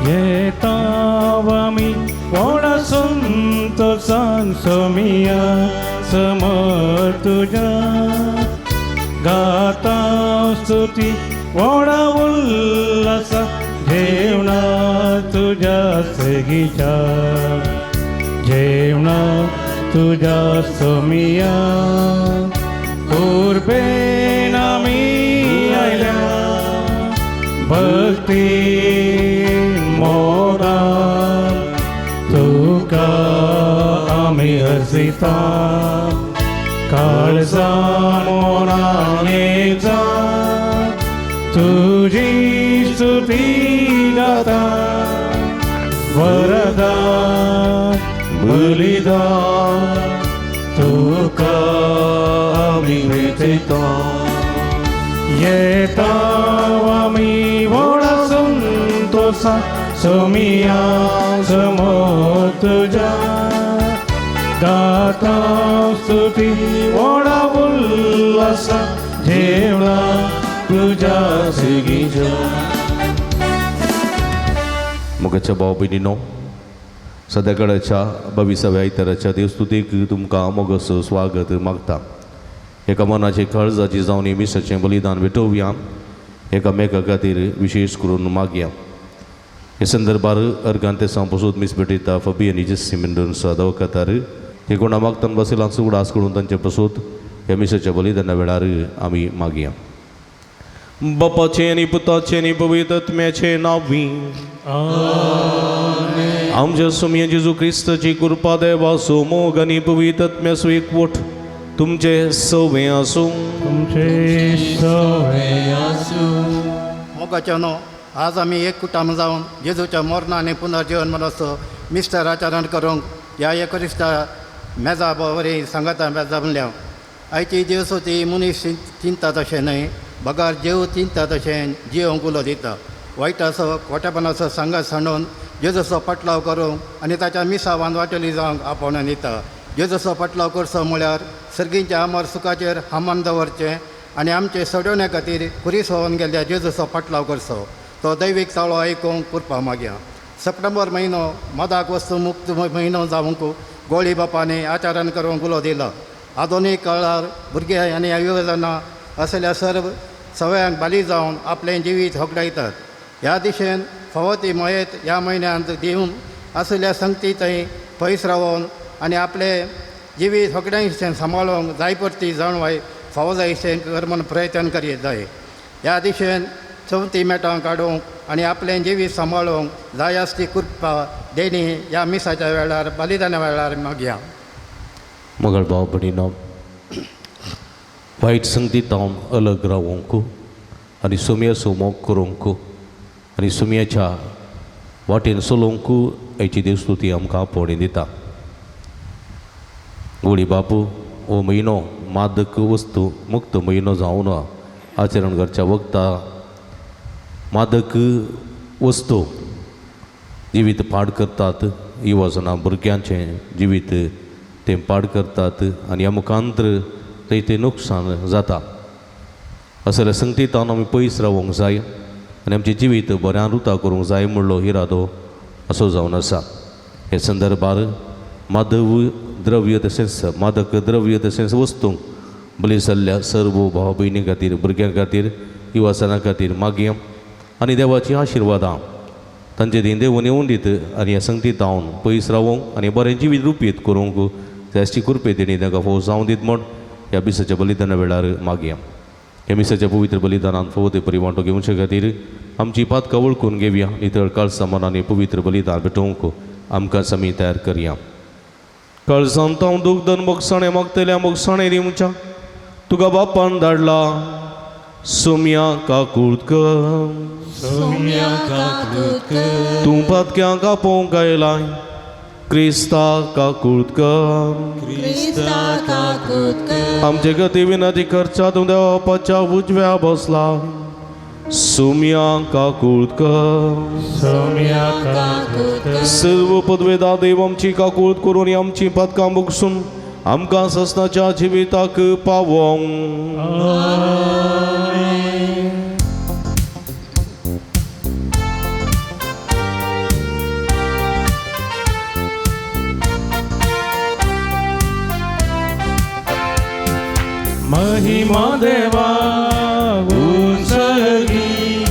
येतावमी वोडसुंत सांसोमिया समोर तुझ्या गाता स्तुती वोडा उल्हास जेवणा तुझ्या सगीच्या जेवणा तुझ्या सोमिया पूर्वेन आमी आयल्या भक्ती मोरा तुका आमी हरसिता काळजा मोराने जा तुझी स्तुती गाता वरदान बलिदान तुका आमी वेचिता येता आमी वोडासून तोसा सोमिया समोर तुझ्या गाता स्तुती वोडा उल्हास जेवणा तुझ्या सगीच्या. मुगाच्या भाव भयणीनो, सद्याकाळच्या 22व्या इतराच्या देवस्तुतीक तुमकां मोगस स्वागत मागता. एका मनाची काळजाची जावन मिसाचें बलिदान भेटोवया, एकामेका खातीर विशेष करून मागया. हे संदर्भार अर्गांतेसां पसून मीस भेटयता फबी आनी जेस्सी मेंडून सदाव कातार हे कोणा मागतान बसिलांचो उडास करून तांचे पसून ह्या मिसाच्या बलिदाना वेळार आमी मागया. बापाचे आनी पुताचे आनी पवित्र आत्म्याचे नांवी आमच्या स्वामी जेजू क्रिस्ताची कृपा देवाचो मोग आनी पवित्र आत्म्याचो एकवट तुमचे सवे आसूं. तुमचे सवे आसूं. मोगाच्या न्हू, आज आमी एक कुटुंब जावन जेजूच्या मरणा आनी पुनर्जीवन मनोत्सव मिस्टर आचरण करूंक ह्या एकरिस्ता मेजा बरी सांगाता मेजा म्हणल्या. आयची जेवसोती मनीस चिंता तशें न्हय, बगार जेव चिंता तशें जियोंक उलो दिता. वायटाचो खोटेपणाचो सांगात सांडून जेजूचो पटलाव करूंक आनी ताच्या मिसावान वाटेली जावंक आपण दिता. जेजूचो पटलाव करचो म्हळ्यार सर्गींच्या अमर सुखाचेर हामान दवरचें आनी आमचे सोडवण्या खातीर खुरीस होवन गेल्ल्या जेजूचो पटलाव करचो. तो दैवीक ताळो आयकूंक करपा मागया. सप्टेंबर म्हयनो मदाक वस्तू मुक्त म्हयनो जावंक गोळी बापांनी आचरण करूंक उलो दिलो. आधुनीक काळार भुरगे आनी युवजनां असल्या सर्व सवयांक बाली जावन आपलें जिवीत होगडायतात. ह्या दिशेन फावो ती मयत ह्या म्हयन्यांत दिवन असल्या संगती थंय पयस रावून आनी आपले जिवीत होगडायशें सांबाळूंक जाय पडटी जाणवाय फावो जायशें कर म्हूण प्रयत्न करीत जाय. ह्या दिशेन चवथी मेटां काडूंक आनी आपलें जिवीत सांबाळूंक जाय आसली कृपा देणी ह्या मिसाच्या वेळार बलिदाना वेळार मागया. मोगळ भाव भयणीनो, वायट संगतींतावन अलग रावूंक आनी सुमयाचो मोग करूंक आनी सुमयाच्या वाटेन चलोवंक हेची देवस्तुती आमकां आपोवणी दिता. गोडी बापू, हो म्हयनो मादक वस्तू मुक्त म्हयनो जावन आचरण करच्या वखदां मादक वस्तू जिवीत पाड करतात, युवजनां भुरग्यांचें जिवीत ते पाड करतात आनी ह्या मुखांतर ते नुकसान जाता. असल्या संगतींतावन आमी पयस रावूंक जाय आनी आमचें जिवीत बऱ्यान रुतां करूंक जाय म्हणलो इरादो असो जावन आसा. हे संदर्भार मादक द्रव्य तशेंच वस्तूंक बली जाल्ल्या सर्व भाव भयणी खातीर, भुरग्यां खातीर, युवजनां खातीर मागया आनी देवाची आशिर्वादां तांचे देव येवन दीत आनी ह्या संगतींतावन पयस रावूंक आनी बरें जिवीत रुपीत करूंक त्याची कृपे तेणी तांकां फोव जावं दीत म्हण ह्या मिसाच्या बलिदाना वेळार मागया. ह्या मिसाच्या पवित्र बलिदानान फोव ते परिवांटो घेवचे खातीर आमची पातकां वळखून घेवया. नितळ काळजा मनान पवित्र बलिदान भेटोवंक आमकांच आमी तयार करया. काळजांत हांव दुखदन मोगसाणें मागतल्या मोगसाणें दिवच्या तुका बापान धाडला सोम्या काकुळकर. तूं पातक्यांक आपोवंक आयलाय क्रिस्ता काकुळकर क्रिस्ता काकुळकर आमचे गती विनंती करच्यातून देवा बापाच्या उजव्या बसला सोम्या काकुळकर सौम्या काकुळकर सर्व पदवेदार देव आमची काकुळत करून आमची पदकां बगसून आमकां ससनाच्या जिविताक पावोंक महिमा देवा उंचगी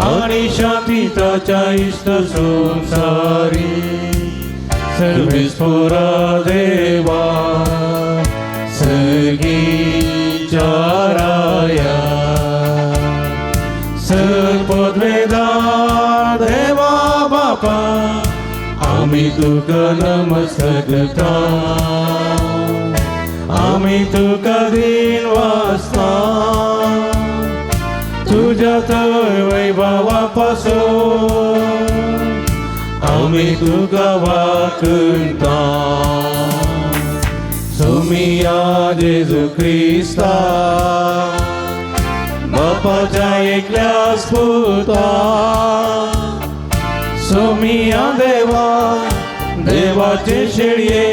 आणि शांती ताच्या इष्ट संसारी सर्वेश्वरा देवा सगळी चाराया सर्वपदवेदार देवा बापा आम्ही तुका नमस्कारता आम्ही तुका दिन वाचता तुझ्या थंय वैभवापासून आम्ही तुका वाकता सोमिया जेजू क्रिस्ता बापाच्या एकल्या स्फुता सोमिया देवा देवाचे शेळये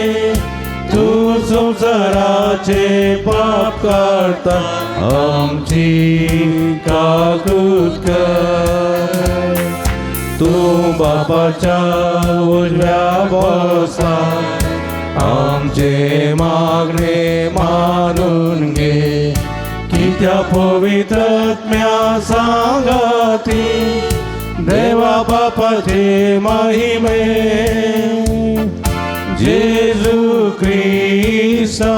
तू संसाराचे पाप काढता आमची काकुळत कर तू बापाच्या उजव्या बसला आमचे मागणे मानून घे की त्या पवित्र आत्म्या सांगती देवा बापाचे महिमे जेजू क्रिस्ता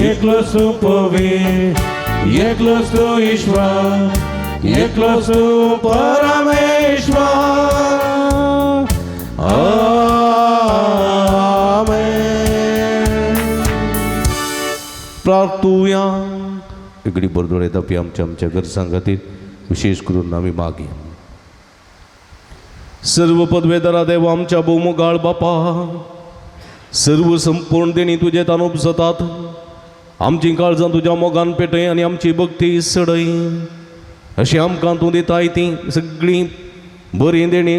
एकलोच तू पवित्र एकलोच तू ईश्वर एकलोच तू परमेश्वर आमेन. प्रार्थूया इकडे बरोबर येता आमच्या गरजां खातीर विशेष करून आमी मागया सर्व पदवेदारा देव आमच्या भोवमुगाळ बापा सर्व संपूर्ण देणी तुजे तानूप जातात आमची काळजां तुज्या मोगान पेटय आनी आमची भक्ती सडय अशी आमकां तूं दिताय ती सगळी बरी देणी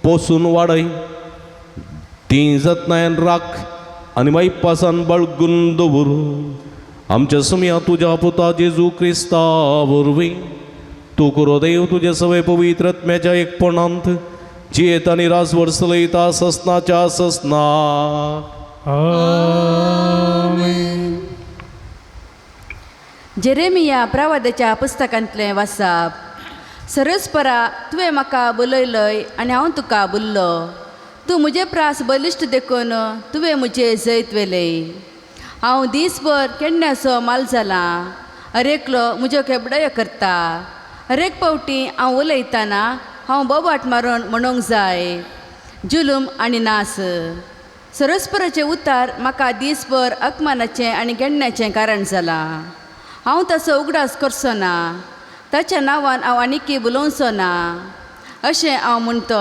पोसून वाडय ती जतनायन राख आनी मागीर पासान बाळगून दवर आमच्या सुमया तुज्या पुता जेजू क्रिस्ता वरवीं तू करो देव तुझे सवय पवित्र आत्म्याच्या एकपणांत जियेत आनी रासवर चलयता ससनाच्या ससना आमेन. जेरेमिया प्रवादाच्या पुस्तकांतलें वाचप सरस्परा तुवें म्हाका बलयलय आनी हांव तुका बुल्लो तूं म्हजे प्रास बलिश्ट देखून तुवें म्हजे जैत वेले हांव दिसभर केन्नाचो माल जाला अरेकलो म्हज्यो केबडयो करता हरेक पावटी हांव उलयतना हांव बोबाट मारून म्हणूंक जाय जुलूम आनी नास सरस्पराचें उतार म्हाका दिसभर अपमानाचें आनी गेण्ण्याचें कारण जालां हांव तसो उगडास करचो ना ताच्या नांवान हांव आनीक उलोवचो ना अशें हांव म्हणतो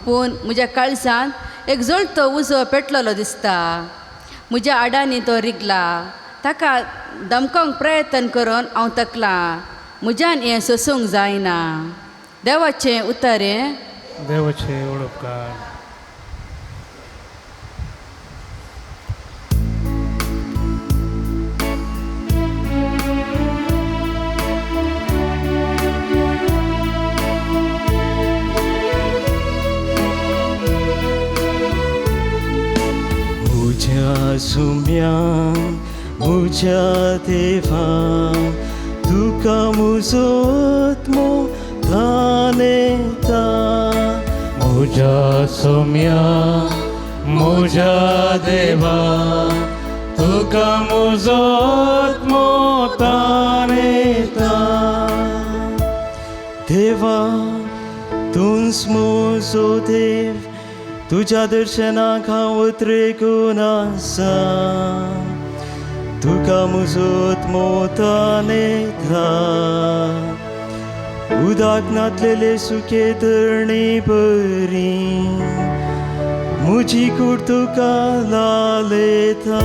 पूण म्हज्या काळजांत एक जळतो उजो पेटलेलो दिसता म्हज्या आडांनी तो रिगला ताका दमकोवंक प्रयत्न करून हांव तकलां म्हज्यान हें सोसूंक जायना देवाचें उतारें देवाचे ओळखकार म्हज्या सुम्या म्हज्या देवा तुका म्हजो आत्मो दानेता म्हज्या सौम्या म्हज्या देवा तुका म्हजो आत्मो ताणेता देवा तूंच म्हजो देव तुज्या दर्शनाक हांव उतरेकून आसा तुका म्हजो आत्मो ताणेता उदाक नातलेले सुखे धरणी बरी मुझी कुर्तुका लालेता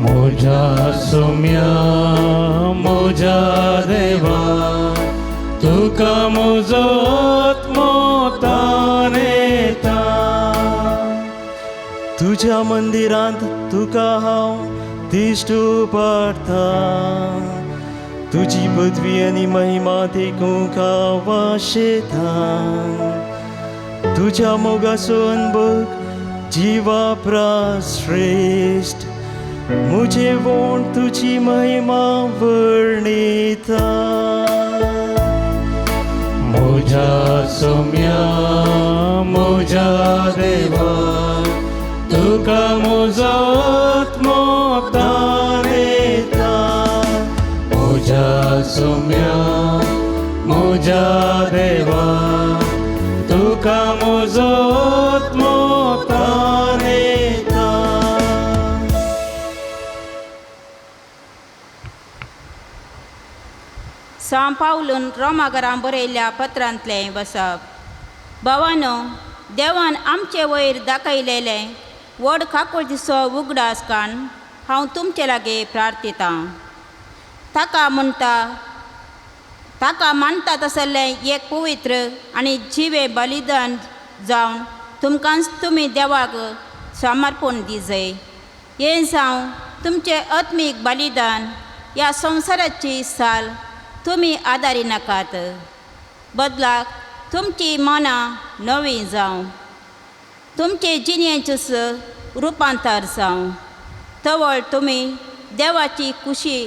म्हज्या सोम्या म्हज्या देवा तुका म्हजो आत्मो ताणेता. तुझ्या मंदिरांत तुका हांव दिश्टू पाडटा. तुझी पदवी आनी महिमा देखूंक हांव वाशेता. तुझ्या मोगाचो अनुभव जिवा श्रेष्ठ. मुझे वोण तुझी महिमा वर्णिता. म्हज्या सोम्या म्हज्या देवा तुका म्हजो आत्मो ताणेता. म्हज्या सोम्या म्हज्या देवा तुका म्हजो आत्मो ताणेता. सां पावलून रोमागरां बरयल्ल्या पत्रांतलें वसप. भावानो, देवान आमचे वयर दाखयलेले व्हड काकूळ दिसो उगडास काण हांव तुमचे लागीं प्रार्थितां. ताका मानता तसलें एक पवित्र आनी जिवें बलिदान जावन तुमकांच तुमी देवाक समर्पण दिजय. हें जावं तुमचें आत्मीक बलिदान. ह्या संवसाराची साल तुमी आदारी नाकात. बदलाक तुमची मनां नवीं जावं. तुमचे जिणेचें रुपांतर जावं. तवळ तुमी देवाची खुशी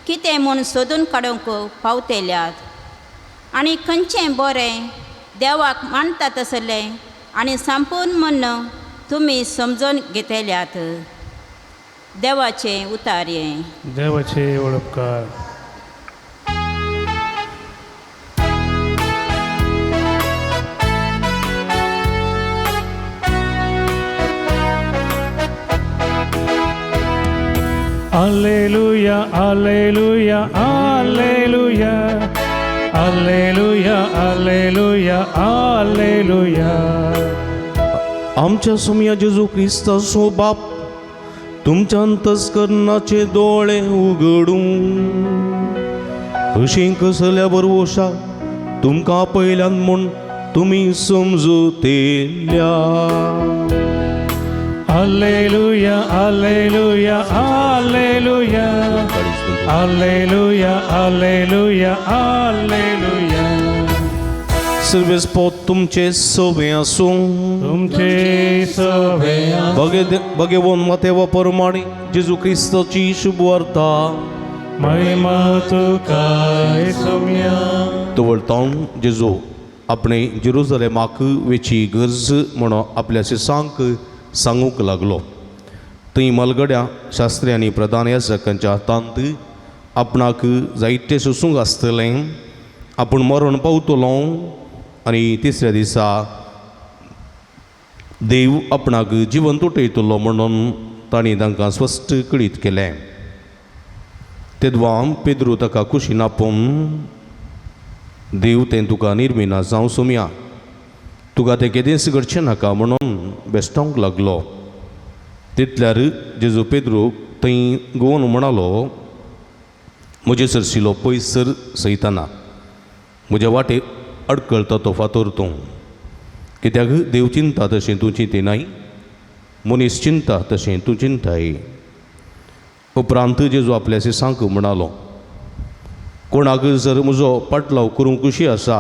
कितें म्हूण सोदून काडूंक पावतेल्यात. आनी खंयचें बरें देवाक मानता तसलें आनी संपूर्ण मन तुमी समजून घेतल्यात. देवाचें उतार हें. देवाचे उपकार. Alleluia, alleluia, alleluia, alleluia, alleluia, alleluia. आमच्या सोम्या जेजू ख्रिस्ताचो बाप तुमच्या अंतस्करणाचे दोळे उगडून अशी कसल्या बरवोशा तुमकां पयल्यान म्हूण तुमी समजुतेल्या. Alleluia, alleluia, alleluia, alleluia, alleluia, alleluia. सर्वेस्पोत तुमचे सोबे आसूं. तुमचे सवे भगवोन मातेवा परमाणे जेजू ख्रिस्ताची शुभ वार्ता महिमा तुका सोम्या. तवळतावन जेजू आपणे जेरुसलेमाक वेची गरज म्हणून आपल्या शिसांक सांगूंक लागलो. थंय मलगड्या शास्त्री आनी प्रधान याजकांच्या हातांत आपणाक जायते सोसूंक आसतलें. आपूण मरण पावतलो आनी तिसऱ्या दिसा देव आपणाक जिवंत उठयतलो म्हणून तांणी तांकां स्पश्ट कळीत केलें. तेदवां पेद्रू ताका कुशीन आपोवन देव तें तुका निर्मिना जावं सोम्या तुका तें केदेंच घडचें नाका म्हणून बेस्तावंक लागलो. तितल्यार जेजू पेद्रूक थंय गोवन म्हणालो, म्हजे सरशिलो पयस सर सैताना. म्हज्या वाटेक अडकळटा तो फातर तूं. कित्याक देव चिंता तशें तूं चिंतिनाय, मनीस चिंता तशें तूं चिंताय. उपरांत जेजू आपल्या शिसांक म्हणालो, कोणाक जर म्हजो पाटलाव करूंक खुशी आसा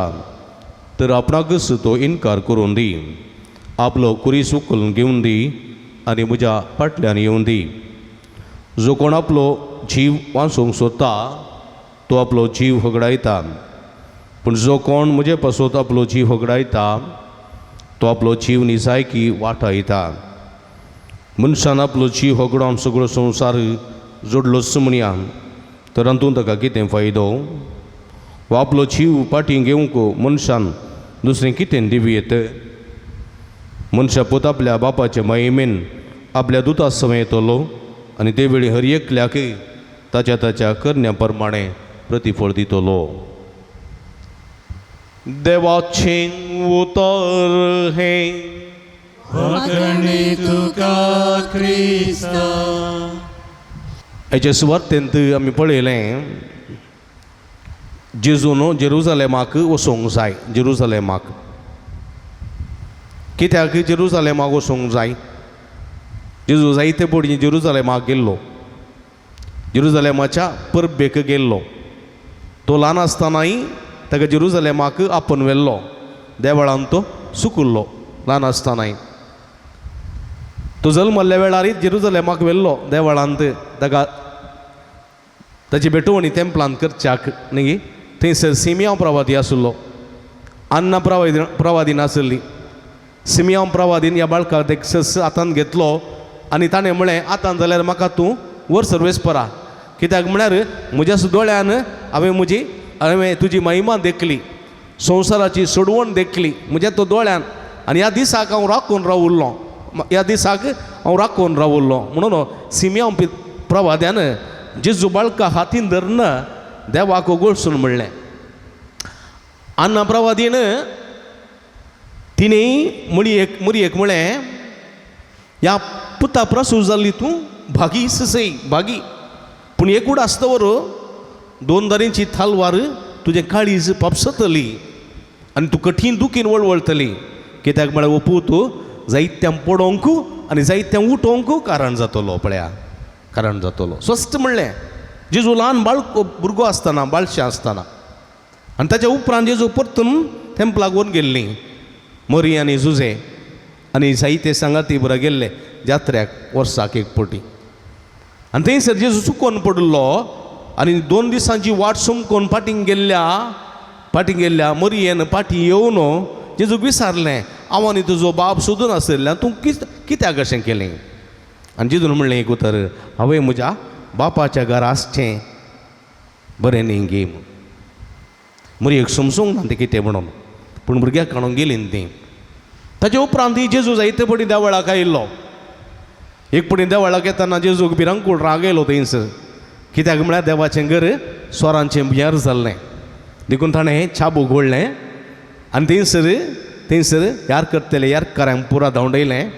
तर आपणाकच तो इन्कार करून दी. आपलो कुरीस उखलून घेवन दी आनी म्हज्या फाटल्यान येवन दी. जो कोण आपलो जीव वाचोवंक सोदता तो आपलो जीव हगडायता. पूण जो कोण म्हजे पासत आपलो जीव हगडायता तो आपलो जीव निजायकी वाटायता. मनशान आपलो जीव हगडावन सगळो संवसार जोडलोच म्हणया तर हातूंत ताका कितें फायदो? वा आपलो जीव पाटी घेवंक मनशान दुसरें कितें दिवयेत? मनशा पोत आपल्या बापाचे महिमेन आपल्या दुता समेत येतलो आनी ते वेळी हर एकल्याक ताच्या ताच्या करण्या प्रमाणे प्रतिफळ दितलो. देवाचें उतर हे वखणी तुका क्रिस्ता. हेचे सुवातेंत आमी पळयलें जेजून जेरुसलेमाक वचूंक जाय. जेरुसलेमाक कित्याक जेरुसलेमाक वचूंक जाय? जेजू जायते पडी जेरुसलेमाक गेल्लो, जेरुसलेमाच्या परबेक गेल्लो. तो ल्हान आसतनाय ताका जेरुसलेमाक आपोवन व्हेल्लो. देवळान तो सुकुल्लो ल्हान आसतनाय. तो जल्मल्ल्या वेळारीच जेरुसलेमाक व्हेल्लो देवळांत ताका ताची बेटवणी तेंपलांत करच्याक न्ही. थंयसर सिमियोन प्रवादी आशिल्लो, अन्ना प्रवादीन आशिल्ली. सिमियोन प्रवादीन ह्या बाळकाक एक सस हातांत घेतलो आनी ताणें म्हळें आतां जाल्यार म्हाका तूं वर सर्वेस परा. कित्याक म्हळ्यार म्हज्या दोळ्यान हांवें तुजी महिमा देखली, संवसाराची सोडवण देखली म्हज्या तो दोळ्यान. आनी ह्या दिसाक हांव राखून रावुल्लो, ह्या दिसाक हांव राखून रावुल्लो. म्हणून सिमियोन प्रवाद्यान जेजू बाळका हातीन धरन देवाक ओगळसून म्हणलें. अन्ना प्रवादीन तिणें मुरयेक म्हळें ह्या पुता प्रसूत जाल्ली तूं भागी सई भागी. पूण एकूड आसतवर 2 दारींची थालवार तुजें काळीज पापसतली आनी तूं कठीण दुखीन वळवळटली. कित्याक म्हळ्यार ओपूत जायत्यांक पडोवंक आनी जायत्यांक उठोवंक कारण जातलो. पळया, कारण जातलो. स्वस्त म्हणलें. जेजू ल्हान भुरगो आसतना, बाळशें आसतना, आनी ताच्या उपरांत जेजू परतून तेंपलाक व्हरून गेल्ली. मरी आनी जुजे आनी जायते सांगाती बरोबर गेल्ले जात्र्याक वर्साक एक पटी. आनी थंयसर जेजू चुकोवन पडलो आनी 2 दिसांची वाट सुमकोवन फाटीं गेल्ल्या मरयेन फाटीं येवन जेजूक विचारलें, हांव आनी तुजो बाब सोदून आसल्यान तूं कित्याक अशें केलें? आनी जेजून म्हणलें एक उतर, हांवें म्हज्या बापाच्या घरा आसचें बरें न्ही गे. मरयेक समजूंक ना तें कितें म्हणून, पूण भुरग्याक काडून गेली न्ही ती. ताचे उपरांत जेजू जायते पटी देवळाक आयिल्लो. एक पटी देवळाक येतना जेजूक भिरांकूळ राग येयलो थंयसर. कित्याक म्हळ्यार देवाचें घर स्वरांचें भियार जाल्लें देखून ताणें छाबूक घोडलें आनी थंयसर यार करतले यार कार्यांक पुरा धांवडयलें.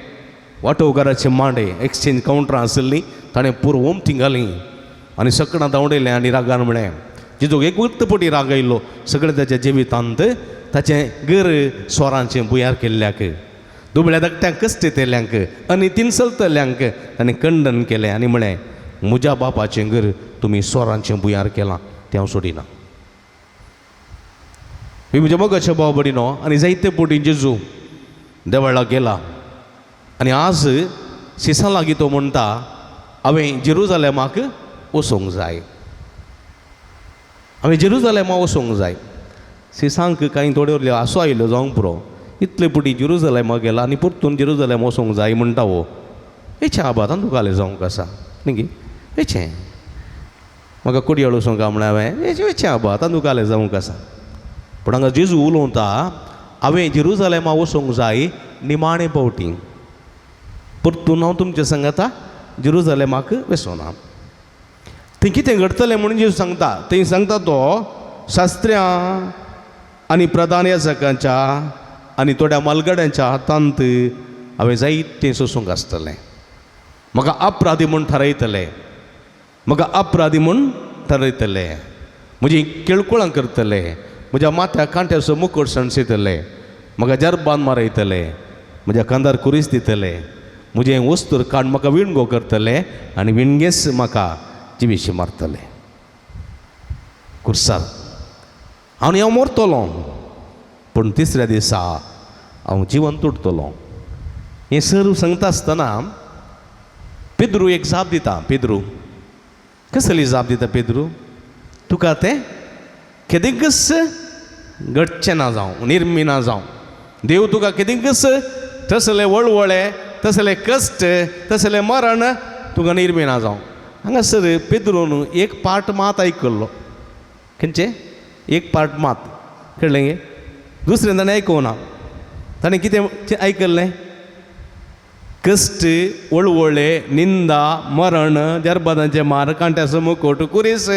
वांटोवकाराचे मांडे एक्सचेंज कावंटरां आसलीं ताणें पुरो ओमथीं घालीं आनी सकाळां धांवडयलें. आनी रागान म्हळें जेजूक एक पटी राग आयिल्लो सगळें ताच्या जिवितांत ताचें घर स्वरांचें बुयार केल्ल्याक, दुबळ्या धाकट्यांक कश्टेतेल्यांक आनी तिनसलतल्यांक ताणें खंडन केलें आनी म्हळें म्हज्या बापाचें घर तुमी स्वरांचें बुयार केलां तें हांव सोडिना. ही म्हज्या मोगाच्या भाव भयणीनो, आनी जायते पटी जेजू देवळाक गेला. आनी आज सिसां लागीं तो म्हणटा हांवें जेरुसलेमाक वचूंक जाय, हांवें जेरुसलेमाक वचूंक जाय. सिसांक कांय थोड्यो उरल्यो आसो आयिल्लो जावंक पुरो. इतले पटी जेरुसलेमाक गेला आनी परतून जेरुसलेम वचूंक जाय म्हणटा हो. हेचें आबाद तुकालें जावंक आसा न्ही. हेचें म्हाका कुडयाळ वचूंक म्हळ्यार हांवें हेचें आबाद तुकालें जावंक आसा. पूण हांगा जेजू उलोवता हांवें जेरुसलेमाक वचूंक जाय निमाणे पावटी. परतून हांव तुमच्या सांगाता जेरुसलेमाक वचोना. थंय कितें घडटलें म्हणून जेजू सांगता. थंय सांगता तो शास्त्र्यां आनी प्रधान याजकांच्या आनी थोड्या मालगड्यांच्या हातांत हांवें जायतें सोसूंक आसतलें. म्हाका अपराधी म्हूण थारयतले, म्हाका अपराधी म्हूण थारयतले, म्हजी केळकुळां करतले, म्हज्या माथ्या कांट्याचो मुकुट सणसितले, म्हाका जरबान मारयतले, म्हज्या कांदार कुरीस दितले, म्हजें वस्तूर काड म्हाका विणगो करतले आनी विणगेस म्हाका जिवीशी मारतले. कुर्सार आनी हांव मरतलों पूण तिसऱ्या दिसा हांव जिवंत उरतलों. हें सर्व सांगता आसतना पेद्रू एक जाप दिता. पेद्रू कसली जाप दिता? पेद्रू तुका तें केदेंकच घडचें ना जावं, निर्मी ना जावं. देव तुका केदेंकच तसले वळवळे, तसले कश्ट, तसलें मरण तुका निर्मी ना जावं. हांगासर पेद्रून एक पार्ट मात आयकल्लो. खंयचे? एक पार्ट मात कळ्ळें गे. दुसरें ताणें आयकूंक ना. ताणें कितें आयकल्लें? कश्ट, वळवळे, निंदा, मरण, जरबादांचे मार, कांट्याचो मुकुट, कुरीस,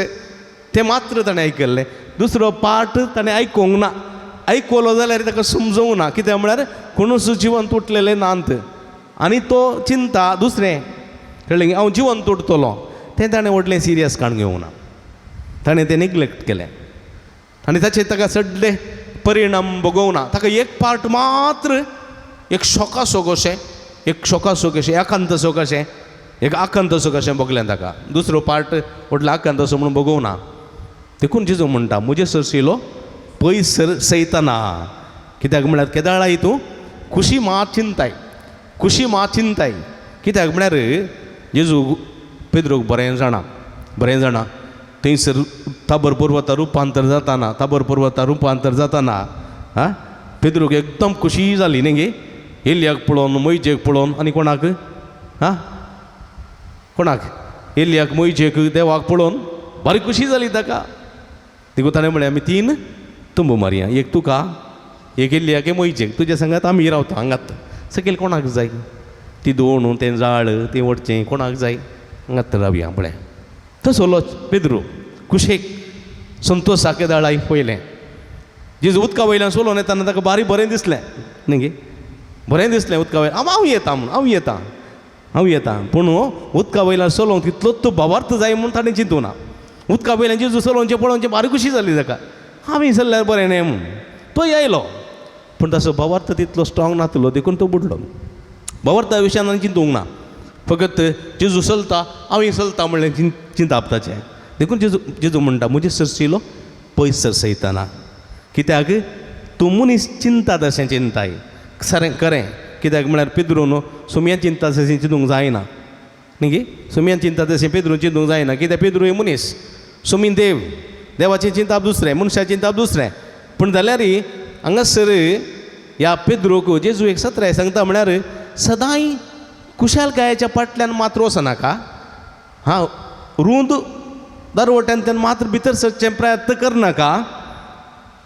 तें मात्र ताणें आयकल्लें. दुसरो पार्ट ताणें आयकूंक ना. आयकलो जाल्यार ताका समजूंक ना कित्याक म्हळ्यार कोणूच जिवन तुटलेलें नांत आनी तो चिंता दुसरें कळ्ळें हांव जिवन तुटतलो तें ताणें व्हडलें सिरियस काण घेवंक ना ताणें तें निग्लेक्ट केलें आनी ताचे ताका सडले परिणाम भोगोवंक ना ताका एक पार्ट मात्र एक शोकासो कशें एकांतसो कशें एक आकांतसो कशें भोगलें ताका दुसरो पार्ट व्हडलो आकांतसो म्हणून भोगोवंक ना देखून जेजू म्हणटा म्हजे सरशिलो पयस सैताना कित्याक म्हळ्यार केदाळा हितू खुशी मात चिंताय कित्याक म्हळ्यार जेजू पेद्रोक बरें जाणा थंयसर ताबर पर्वता रुपांतर जाताना पेद्रोक एकदम खुशी जाली न्ही गे एलियाक पळोवन मोइजेक पळोवन आनी कोणाक एलियाक मोइजेक देवाक पळोवन बरी खुशी जाली ताका देखून ताणें म्हळें आमी 3 तुंब मारया एक तुका एक एलियाक मोइजेक तुज्या सांगात आमी रावता हांगात सकयल कोणाक जाय ती दोण तें जाळ तें वडचें कोणाक जाय हांगात रावया म्हळें तसो पेद्रो कुशेक संतोषाक केदाळाय पयलें जेजू उदका वयल्यान सोलोन येताना ताका बरें दिसलें न्ही गे बरें दिसलें उदका वयल्यान हांव येता म्हूण हांव येता पूण उदका वयल्यान सोलोवंक तितलोच तो भावार्थ जाय म्हूण ताणें चिंतूं ना उदका वयल्यान जेजू चलोवचें पळोवचें बारी खुशी जाली ताका आमी चल्ल्यार बरें न्ही म्हूण तो येयलो पूण ताचो भावार्थ तितलो स्ट्रॉंग नासलो देखून तो बुडलो भावार्था विशयान आनी चिंतूंक ना फकत जेजू चलता हांवूय चलता म्हणलें चिंताप ताचें देखून जेजू म्हणटा म्हजे सरशिलो पयस सैताना कित्याक तूं मनीस चिंता तशें चिंताय खरें कित्याक म्हळ्यार पेद्रोन सुमयान चिंता तशें चिंतूंक जायना न्ही गे सुमयान चिंता तशें पेद्रोन चिंतूंक जायना कित्याक पेद्रो हे मनीस सुमीन देवाचें चिंताप दुसरें मनशाचें चिंताप दुसरें पूण जाल्यारय हांगासर ह्या पेद्रोक जेजू एक सत्राय सांगता म्हळ्यार सदांय कुशालकायेच्या फाटल्यान मात्र वचनाका रुंद दरवट्यान तेन्ना मात्र भितर सरचें प्रयत्न करनाका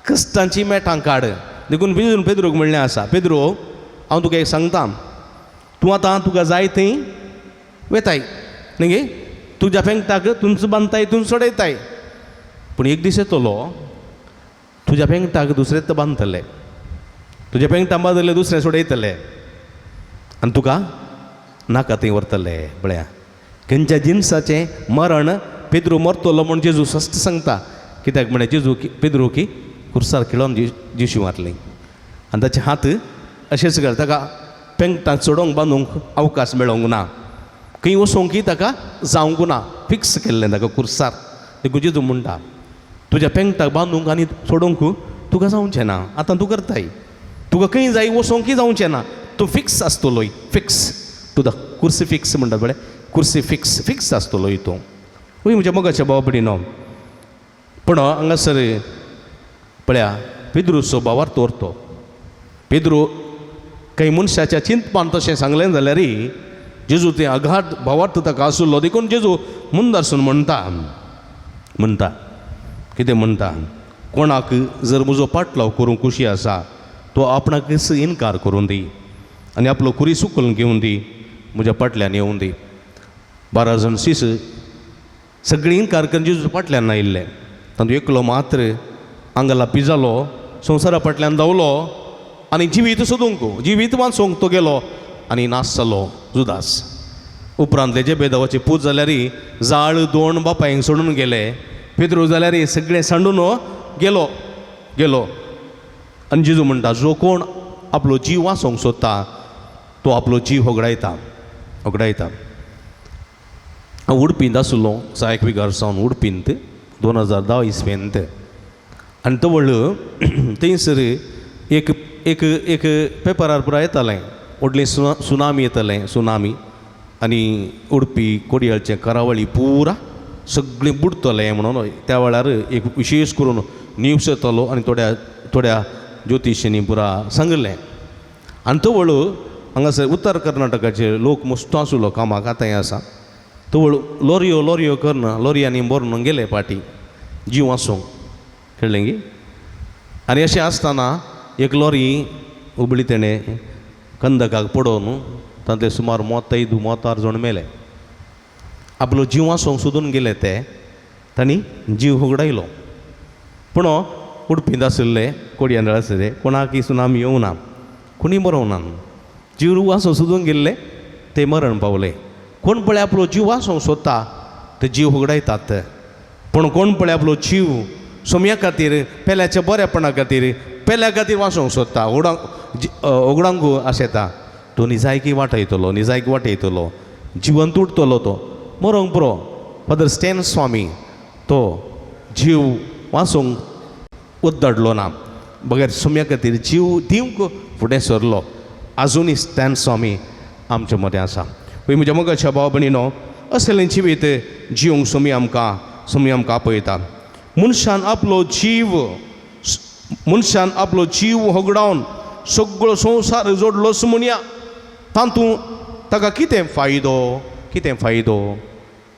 कश्टांची मेटां काड देखून पेद्रोक म्हणलें आसा पेद्रो हांव तुका एक सांगता तूं आतां तुका जाय थंय वेताय न्ही गे तुज्या पेंगटाक तुंच बांदताय तूं सोडयताय पूण एक दीस येतलो तुज्या पेंगटाक दुसरें बांदतले तुज्या पेंगटाक बांदले दुसरें सोडयतले आनी तुका नाका थंय व्हरतले म्हळ्या खंयच्या जिन्साचें मरण पेद्रो मरतलो म्हूण जेजू स्पश्ट सांगता कित्याक म्हळ्यार जेजू पेद्रो की कुर्सार खिळोन जेशू मारली आनी ताचे हात अशेंच घाल ताका पेंगटाक चडोवंक बांदूंक अवकाश मेळोंक ना खंय वचोंकय ताका जावंक ना फिक्स केल्लें ताका कुर्सार देखून जेजू म्हणटा तुज्या पेंगटाक बांदूंक आनी सोडोवंक तुका जावचें ना आतां तूं करताय तुका खंय जाय वचोंकय जावचें ना तूं फिक्स आसतलोय फिक्स टू द कुर्सी फिक्स म्हणटा बरें कुर्सी फिक्स आसतलो हितून वय म्हज्या मोगाच्या भावा भयणीनो पूण हांगासर पळया पेद्रूचो भावार्थ व्हरतो पेद्रू काही मनशाच्या चिंतपान तशें सांगलें जाल्यारय जेजू तें अगाध भावार्थ ताका आसुल्लो देखून जेजू मुंदारसून म्हणटा कितें म्हणटा कोणाक जर म्हजो पाटलाव करूंक खुशी आसा तो आपणाक इन्कार करून दी आनी आपलो कुरी सुकून घेवन दी म्हज्या फाटल्यान येवून दी 12 जाण सीस सगळीं इन्कार करून जेजू फाटल्यान आयिल्ले तातूंत एकलो मात्र आंगला पिजालो संवसारा फाटल्यान धांवलो आनी जिवीत सोदूंक जिवीत वाचूंक तो गेलो आनी नाश जालो जुदास उपरांत तेजे बेदावाची पूज जाल्यारय जाळ 2 बापायंक सोडून गेले पेद्रू जाल्यारय सगळें सांडून गेलो आनी जेजू म्हणटा जो कोण आपलो जीव वाचोंक सोदता तो आपलो जीव होगडायता हांव उडपींत आसलो सायक विगार सावन उडपींत 2010 इसवेंत आनी तो व्हडलो थंयसर एक पेपरार पुराय येतालें व्हडलें सुनामी आनी उडपी कोडयाळचें करावळी पुरा सगळें बुडतलें म्हणून त्या वेळार एक विशेश करून न्यूज येतालो आनी थोड्या ज्योतिशांनी पुरा सांगलें आनी तो व्हडलो हांगासर उत्तर कर्नाटकाचे लोक मस्तो आसलो कामाक आतांय आसा तो व्हडलो लोरयो करना लोरयांनी बरोवन गेले पाटी जीव वाचोंक कळ्ळें गे आनी अशें आसतना एक लॉरी उबळी तेणें कंदकाक पडोवन तांतले सुमार 35 जाण मेले आपलो जीव वाचोंक सोदून गेले ते तांणी जीव होगडायलो पूण उडपींत आशिल्ले कोडयांदळ आशिल्ले कोणाकय सुनाम येवना कोणी मरोवना जीव वाचोवंक सोदून गेल्ले ते मरण पावले कोण पळय आपलो जीव वाचोवंक सोदता ते जीव होगडायतात पूण कोण पळय आपलो जीव सोम्या खातीर पेल्याच्या बऱ्यापणा खातीर पेल्या खातीर वाचोवंक सोदता ओगडांक आशेता तो निजायकी वाटयतलो निजायकी वाटयतलो जिवंत उरतलो तो मरोंक पुरो फादर स्टॅन स्वामी तो जीव वाचोवंक उद्दडलो ना बगैर सोम्या खातीर जीव दिवंक फुडें सरलो आजुनूय स्टॅन स्वामी आमचे मदें आसा पळय म्हज्या मोगाच्या भाव भयणीनो असलें जिवीत जिवंक सोमी आमकां आपयता मनशान आपलो जीव होगडावन सगळो संवसार जोडलोच म्हणया तातूंत ताका कितें फायदो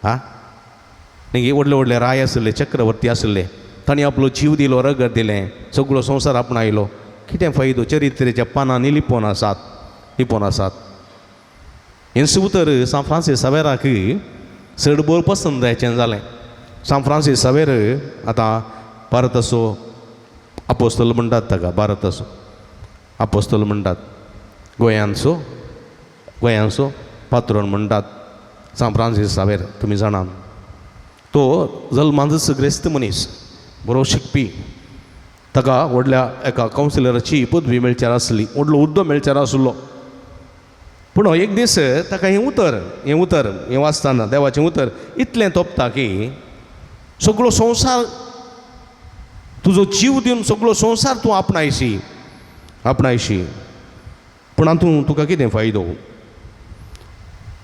हा न्ही व्हडले व्हडले राय आशिल्ले चक्रवर्ती आशिल्ले तांणी आपलो जीव दिलो रगत दिलें सगळो संवसार आपणायलो कितें फायदो चरित्रेच्या पानांनी लिपोवन आसात हें उतर सान फ्रांसीस सावेराक चड बोर पसंद जायचें जालें सान फ्रांसीस सावेर आतां भारताचो आपोस्तल म्हणटात ताका भारताचो आपोस्तल म्हणटात गोंयांचो पात्रोन म्हणटात सान फ्रांसीस सावेर तुमी जाणात तो जल्मांतच ग्रेस्त मनीस बरो शिकपी ताका व्हडल्या एका कावन्सिलराची पदवी मेळच्यार आसली व्हडलो हुद्दो मेळच्यार आसलो पूण एक दीस ताका हें वाचतना देवाचें उतर इतलें तोपता की सगळो संवसार तुजो जीव दिवन सगळो संवसार तूं आपणायशी पूण हातूंत तुका कितें फायदो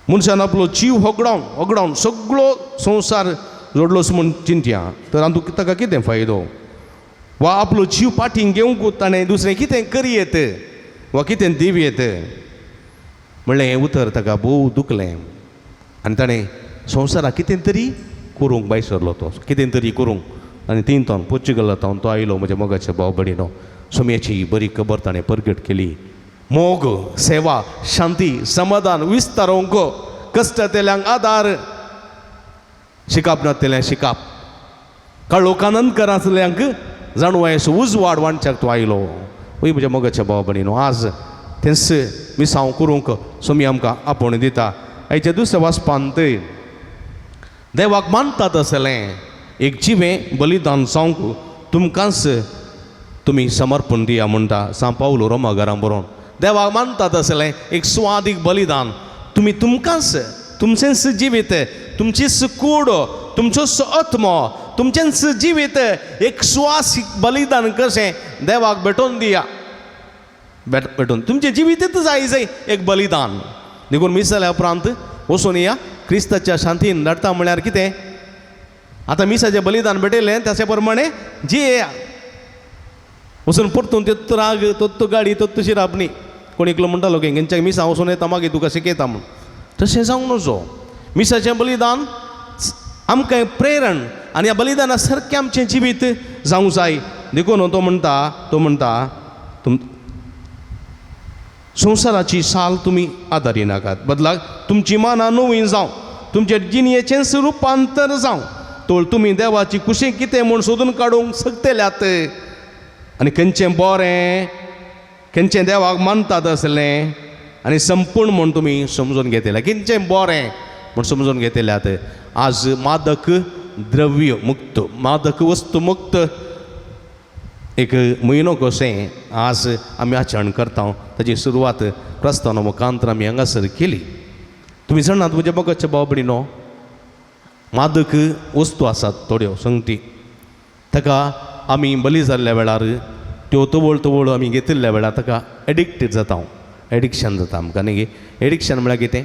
मनशान आपलो जीव होगडावन सगळो संवसार जोडलोस म्हूण चिंतया तर हातूंत ताका कितें फायदो वा आपलो जीव पाठींग घेवंक ताणें दुसरें कितें करियेत वा कितें दिवयेत म्हणलें हें उतर ताका भोव दुखलें आनी ताणें संवसाराक कितें तरी करूंक भायर सरलो तो कितें तरी करूंक आनी तिनतान पोर्चुगलांतावन तो आयलो म्हज्या मोगाच्या भाव भयणीनो सोम्याची बरी खबर ताणें परगट केली मोग सेवा शांती समाधान विस्तारोवंक कश्टांतल्यांक आदार शिकाप नासलेल्यांक शिकाप काळोखानंद आसलेल्यांक जाणवायेचो उजवाड वांटच्याक तो आयलो वय म्हज्या मोगाच्या भाव भयणीनो आज तेंच मिसांव करूंक सोमी आमकां आपोवण दिता आयच्या दुसऱ्या वाचपांत देवाक मानतात आसलें एक जिवें बलिदान जावंक तुमकांच तुमी समर्पण दिया म्हणटा सान पावलो रोमाकारांक बरोवन देवाक मानतात आसलें एक स्वादीक बलिदान तुमी तुमकांच तुमचेंच जिवीत तुमचीच कूड तुमचोच आत्मो तुमचेंच जिवीत एक स्वासीक बलिदान कशें देवाक भेटोवन दिया भेटून तुमचें जिवीतच जाय एक बलिदान देखून मीस जाल्या उपरांत वचून या क्रिस्ताच्या शांतीन धाडटा म्हळ्यार कितें आतां मिसाचें बलिदान भेटयलें त्याचे प्रमाणे जियेया वचून परतून तेत्तो राग तोत्तो गाडी तोत्तो शिराप न्ही कोण एकलो म्हणटालो की हेंच्या मिसा वचून येता मागीर तुका शिकयता म्हूण तशें जावंक नजो मिसाचें बलिदान आमकां प्रेरण आनी ह्या बलिदाना सारकें आमचें जिवीत जावंक जाय देखून तो म्हणटा संवसाराची साल तुमी आदारी नाकात बदलाक तुमची माना नवीन जावं तुमचे जिणयेचें रुपांतर जावं तोळ तुमी देवाची कुशी कितें म्हूण सोदून काडूंक शकतल्यात आनी खंयचें बरें खंयचें देवाक मानतात आसलें आनी संपूर्ण म्हूण तुमी समजून घेतल्या खंयचें बरें म्हूण समजून घेतल्यात आज मादक द्रव्य मुक्त मादक वस्तू मुक्त एक म्हयनो कशें आज आमी आचरण करता ताची सुरवात प्रस्तावना मुखांतर आमी हांगासर केली तुमी जाणात म्हज्या मोगाच्या भाव भयणीनो मादक वस्तू आसात थोड्यो संगती ताका आमी बली जाल्ल्या वेळार त्यो तवळ आमी घेतिल्ल्या वेळार ताका एडिक्टेड जाता एडिक्शन जाता आमकां न्ही एडिक्शन म्हळ्यार कितें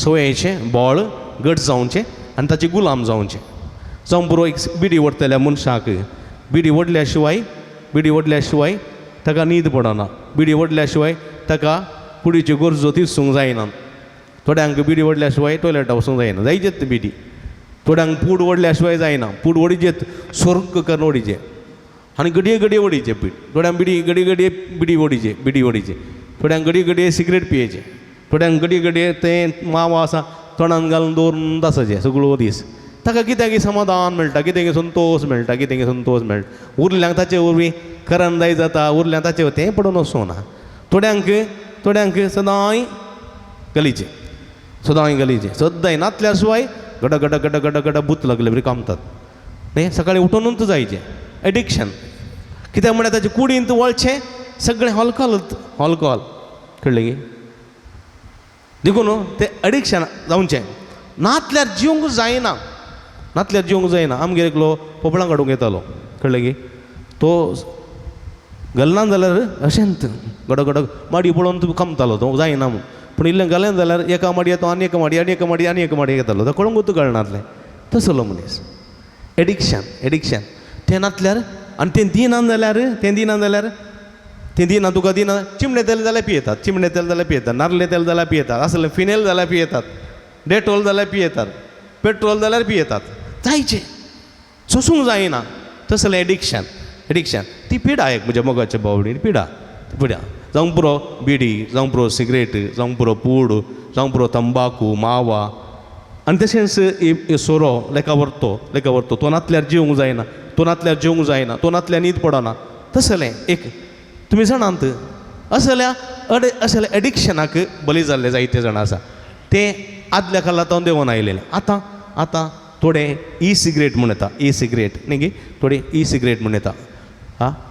सवयेचें बोळ घट जावचें आनी ताचे गुलाम जावं पुरो एक बिडी ओडटल्या मनशाक बिडी ओडल्या शिवाय ताका न्हीद पडना बिडी ओडल्या शिवाय ताका कुडीच्यो गरजो तिरसूंक जायना थोड्यांक बिडी ओडल्या शिवाय टॉयलेटा वचूंक जायना जायचेत बिडी थोड्यांक पूड ओडल्या शिवाय जायना पूड ओडिचेत स्वर्ग करून ओडिचे आनी घडये ओडिचे पीठ थोड्यांक घडये बिडी ओडिचे थोड्यांक घडये सिगरेट पियेचे थोड्यांक घडये तें मावा आसा तोंडान घालून दवरून दासाचे सगळो दीस ताका कित्याक समाधान मेळटा, कितें संतोष मेळटा, कितें संतोष मेळटा. उरल्यांक ताचे वरवीं करंदाय जाता, उरल्यांक ताचे तें पडून वचूं ना. थोड्यांक सदांय गलीचे, सदांय गलीचे, सदांय नातल्या शिवाय गड गड गड गड गड भूत लागले बरी कामतात न्ही. सकाळीं उठूनच जायचें. एडिक्शन कित्याक म्हळ्यार ताचे कुडींत वळचें सगळें हॉलकॉल कळ्ळें गी. देखून तें एडिक्शन जावचें नातल्यार जिवंक जायना, नातल्यार जिवंक जायना. आमगेर एकलो पोपळां काडूंक येतालो कळ्ळें गी. तो घालना जाल्यार अशेंत गड गड माडी पळोवन तूं कामतालो तो जायना म्हूण. पूण इल्लें घालें जाल्यार एका माडी येता आनी एका माडी आनी एका माडी आनी एका माडी येतालो. तो कळोंकूच कळनासलें. तसलो मनीस. एडिक्शन तें नातल्यार आनी तें दिना जाल्यार तें दिना तुका दिना. चिमणे तेल जाल्यार पियेतात, चिमणे तेल जाल्यार पियेतात, नारले तेल जाल्यार पियेतात, असलें फिनेल जाल्यार पियेतात, डेटोल जाल्यार पियेतात, पेट्रोल जाल्यार पियेतात. जायचें सोसूंक जायना. तसलें एडिक्शन ती पिडा एक म्हज्या मोगाच्या बावडीन पिडा. जावं पुरो बिडी, जावं पुरो सिगरेट, जावं पुरो पूड, जावं पुरो तंबाखू, मावा. आनी तशेंच सोरो लेका व्हरतो तो नातल्यार जिवंक जायना, तो नातल्यार न्हीद पडना. तसलें एक तुमी जाणात असल्या एडिक्शनाक बली जाल्ले जायते जाण आसा. ते आदल्या काळांत देंवन आयलेले. आतां थोडे ई सिगरेट म्हूण येता, ई सिगरेट न्ही गे, थोडे ई सिगरेट म्हूण येता.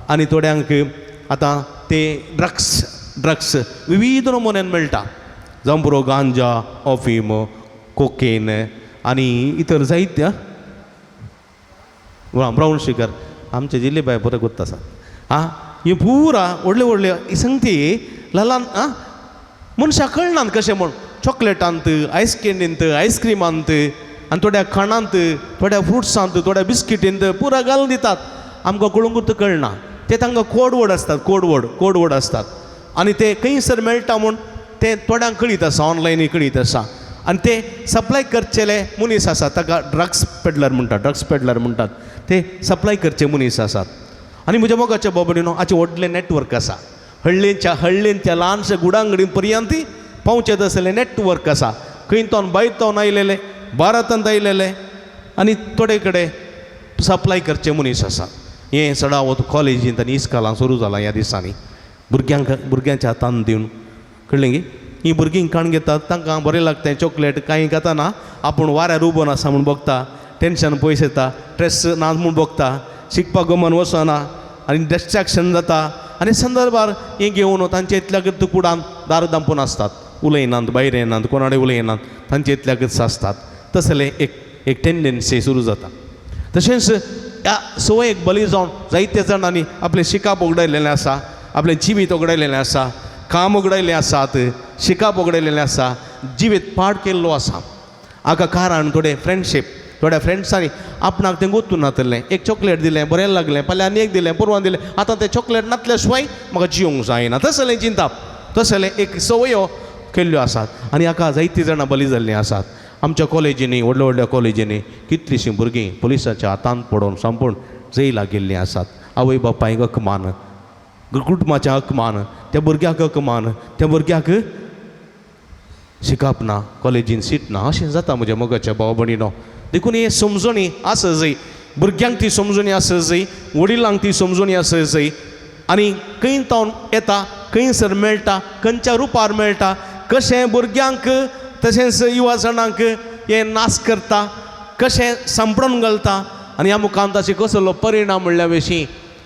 आनी थोड्यांक आतां ते ड्रग्स विविध नमुन्यान मेळटा. जावं पुरो गांजा, अफीम, कोकेन आनी इतर जायत्या ब्रावन शुगर आमचे जिल्ले बाय बरें गुर्त आसा. ही पुरा व्हडले संगती ल्हान मनशाक कळनात कशें म्हूण. चॉकलेटांत, आयस कँडींत, आयस्क्रिमांत आनी थोड्या खाणांत, थोड्या फ्रुट्सांत, थोड्या बिस्किटींत पुरा घालून दितात. आमकां कळूंकूच कळना. ते तांकां कोडवर्ड आसतात आनी ते खंयसर मेळटा म्हूण ते थोड्यांक कळीत आसा, ऑनलायन कळीत आसा. आनी ते सप्लाय करचेले मनीस आसात ताका ड्रग्स पेडलर म्हणटात. ते सप्लाय करचे मनीस आसात. आनी म्हज्या मोगाच्या बाबडीनो हाचें व्हडलें नॅटवर्क आसा. हळ्ळेंच्या ल्हानशा गुडांगडीं पर्यंत पावचें तसलें नॅटवर्क आसा. खंयतोन बायतोन आयलेले, भारतांत आयलेले आनी थोडे कडेन सप्लाय करचे मनीस आसा. हें सडावत कॉलेजींत आनी इस्कॉलां सुरू जालां ह्या दिसांनी भुरग्यांच्या हातान दिवन कळ्ळें गी. हीं भुरगीं काण घेतात, तांकां बरें लागता चॉकलेट. कांय खाताना आपूण वाऱ्यार उबोन आसा म्हूण बगता, टेन्शन पयस येता, स्ट्रेस ना म्हूण बगता, शिकपाक गमन वचना आनी डिस्ट्रॅक्शन जाता. आनी संदर्भार हें घेवन तांचे इतल्याकच कुडान दार दांपून आसतात, उलयनात, भायर येनात, कोणाकडेन उलयनात, तांचे इतल्याकच आसतात. तसलें एक टेंडन्सी सुरू जाता. तशेंच ह्या संवयेक बली जावन जायते जाणांनी आपलें शिकाप उगडायलेलें आसा, आपलें जिवीत उगडायलेलें आसा, काम उगडायलें आसात, शिकाप उगडायलेलें आसा, जिवीत पाड केल्लो आसा. हाका कारण थोडे फ्रेंडशीप, थोड्या फ्रेंड्सांनी आपणाक तें गोतून नातलें. एक चॉकलेट दिलें, बरें लागलें, फाल्यां आनी एक दिलें, परवां दिलें, आतां तें चॉकलेट नातल्या शिवाय म्हाका जिवंक जायना. तसलें चिंताप, तसलें एक संवयो केल्ल्यो आसात. आनी हाका जायतीं जाणां बली जाल्लीं आसात. आमच्या कॉलेजींनी, व्हडल्या कॉलेजींनी कितलींशीं भुरगीं पुलिसाच्या हातांत पडोवन संपूर्ण जैलाक गेल्लीं आसात. आवय बापायक अकमान, कुटुंबाच्या अकमान, त्या भुरग्याक अकमान, त्या भुरग्याक शिकप ना, कॉलेजीन सीट ना, अशें जाता म्हज्या मोगाच्या भाव भयणीनो. देखून हे समजणी आसा जाय, भुरग्यांक ती समजणी आसा जाय, वडिलांक ती समजणी आसा जाय. आनी खंय तावन येता, खंयसर मेळटा, खंयच्या रुपार मेळटा, कशें भुरग्यांक तशेंच युवा जाणांक हें नाश करता, कशें सांपडून घालता आनी ह्या मुखार ताचे कसलो परिणाम म्हणल्या विशीं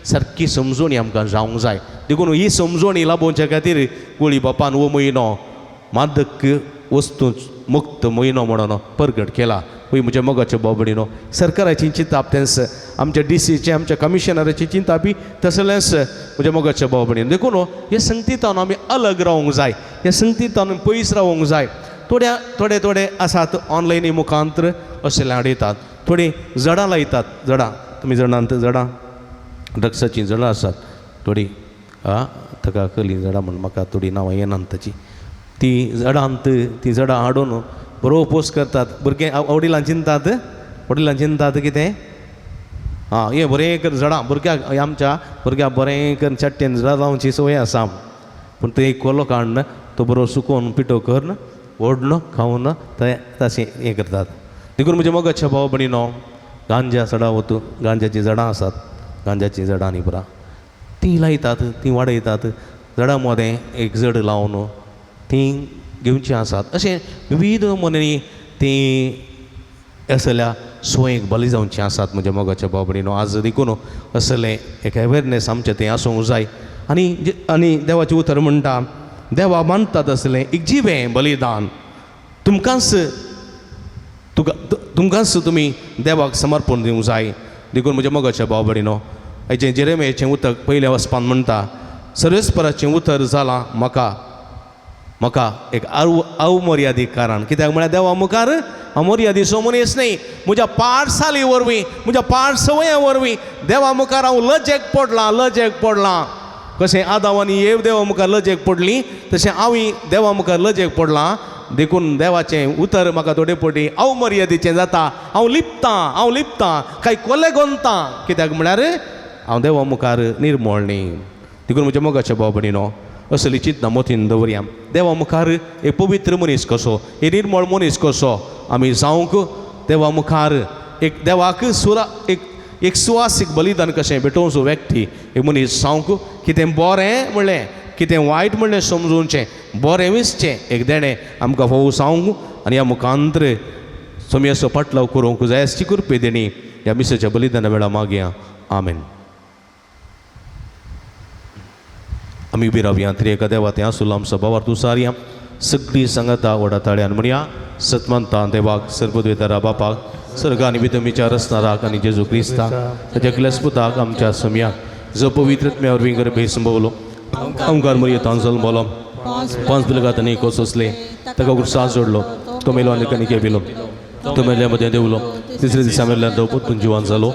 सारकी समजूणी आमकां जावंक जाय. देखून ही समजणी लाभोवच्या खातीर कोळी बापान हो म्हयनो मादक वस्तू मुक्त म्हयनो म्हणून परगट केला. पळय म्हज्या मोगाच्या भाव भयणीनो, सरकाराची चिंता तेंच, आमच्या DCचे, आमच्या कमिशनराची चिंता बी तसलेंच म्हज्या मोगाच्या भाव भयणीनो. देखून हे संगतींतान आमी अलग रावंक जाय, हे संगतींतान पयस रावंक जाय. थोडे आसात ऑनलायनी मुखांतर अशें हाडयतात, थोडी जडां लायतात. जडां तुमी जाणात, जडां ड्रग्साचीं जडां आसात थोडी. ताका कली जडां म्हण म्हाका थोडी नांवां येनात ताची. ती जडां हाडून बरो पोस्ट करतात. भुरगे वडिलां चिंतात कितें, हे बरें कर जडां, भुरग्याक आमच्या भुरग्याक बरें कर चट्टेन जडां लावची संवय आसा. पूण तो एक कोलो काडन तो बरो सुकोवन पिठो कर, ओडन खावन ते तशें हें करतात. देखून म्हज्या मोगाच्या भाव भयणीनो गांजा सडा वतू गांजाची झाडां आसात गांजाची झाडां न्ही पुरा ती लायतात ती वाडयतात झाडां मदें एक जड लावन ती घेवची आसात अशें विविध मननी ती असल्या सोयेक बली जावची आसात म्हज्या मोगाच्या भाव भयणीनो आज देखून असलें एक अवेरनेस आमचें तें आसूंक जाय आनी देवाचें उतर म्हणटा देवा मानतात असलें एक जिवें बलिदान तुमकांच तुमी देवाक समर्पण दिवंक जाय देखून म्हज्या मोगाच्या भाव भयणीनो हेजें जेरेमियाचें उतर पयल्या वचपान म्हणटा सर्वेस्पराचें उतर जालां म्हाका एक अवमर्यादीत कारण कित्याक म्हळ्यार देवा मुखार अमर्यादीचो मनीस न्ही म्हज्या पाठसाली वरवीं म्हज्या पाठ संवया वरवीं देवा मुखार हांव लजेक पडलां कशें आदाम आनी येव देवा मुखार लजेक पडलीं तशें हांवूय देवा मुखार लजेक पडलां देखून देवाचें उतर म्हाका थोडे फावटी अवमर्यादेचें जाता हांव लिपतां काय कोले गोंदतां कित्याक म्हळ्यार हांव देवा मुखार निर्मळ न्ही देखून म्हज्या मोगाच्या भाव भयणीनो असली चिंतना मोतीन दवरया देवा मुखार एक पवित्र मनीस कसो एक निर्मळ मनीस कसो आमी जावंक देवा मुखार एक देवाक एक सुवासीक बलिदान कशें भेटोवचो व्यक्ती एक मनीस जावंक कितें बरें म्हणलें कितें वायट म्हणलें समजूनचें बरें विसचें एक देणें आमकां फोव जावंक आनी ह्या मुखांतर सोम्याचो पाटलाव करूंक जाय आसची कृपे देणी ह्या मिसाच्या बलिदाना वेळा मागया आमेन आमी उबी रावया तरी एका देवा तें आसुल्लो आमचो भावार तूं सारया सगळीं सांगाता वडाताळ्यान म्हणया सतमंता देवाक सर्वद्वेतारा बापाक सर्ग आनी भितमीच्या रचणाराक आनी जेजू क्रिस्ताक ताच्या क्लेस्पुताक आमच्या सम्याक जो पवित्रत्म्या वरवीं गर्भे संभवलो ओंकार मरियतान जल्मलो पांच पिलगात आनी एक सोंसले ताका उर्सास जोडलो तो मेलो आनी कणिके पिलो तो मेल्या मदें देवलो तिसऱ्या दिसा मेल्ल्यान तो परतून जिवान जालो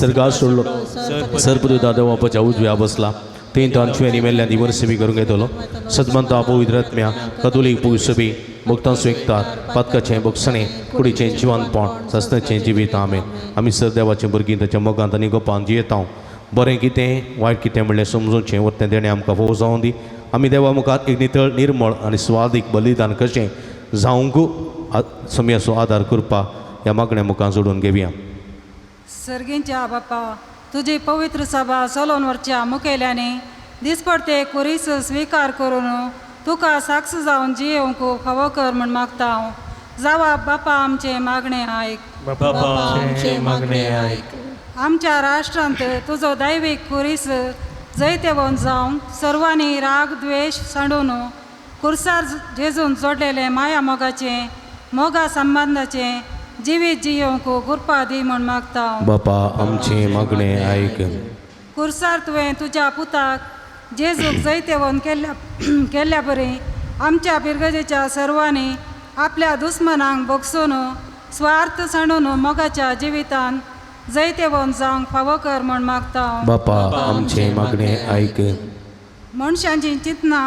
सर्गास सोडलो सर्पदूता देवा बापाच्या उजव्या बसला तें तांचवेनी मेल्ल्यान दिवर्सबी करूंक येतलो सदमंता पवित्रत्म्या कथोलीक पुसबी मुक्तां स्वेकतात पातकाचें बक्षणें कुडीचें जिवानपण सस्तेचें जिवीत आमेन आमी सर देवाचें भुरगीं ताच्या मोगांत आनी गोपांत जियेता बरें कितें वायट कितें म्हणलें समजूचें वर्तें देणें आमकां फोव जावं दी आमी देवा मुखार एक नितळ निर्मळ आनी स्वादीक बलिदान कशें जावंक समयाचो आदार करपा ह्या मागण्या मुखार जोडून घेवया सर्गींच्या बापा तुजी पवित्र सभा चलोवन व्हरच्या मुखेल्यानी दिसपडते कुरीस स्विकार करून तुका साक्ष जावन जियोवंक फावो कर म्हण मागता हांव जावा बापा आमचें मागणें आयक आमच्या राष्ट्रांत तुजो दैवीक कुरीस जैतेवंत जावन सर्वांनी राग द्वेश सांडून कुर्सार जेजून जोडलेले माया मोगा संबंधाचें जिवीत जियोवंक कृपा दी म्हण मागता बापा आमचें मागणें आयक कुर्सार तुवें तुज्या पुताक जेजूक जैतेवंत केल्ल्या बरी आमच्या पिरगजेच्या सर्वांनी आपल्या दुस्मनांक बोगसून स्वार्थ सांडून मोगाच्या जिवितान जैतेवंत जावंक फावो कर म्हण मागता बापा आमचें मागणें आयक मनशांची चिंतना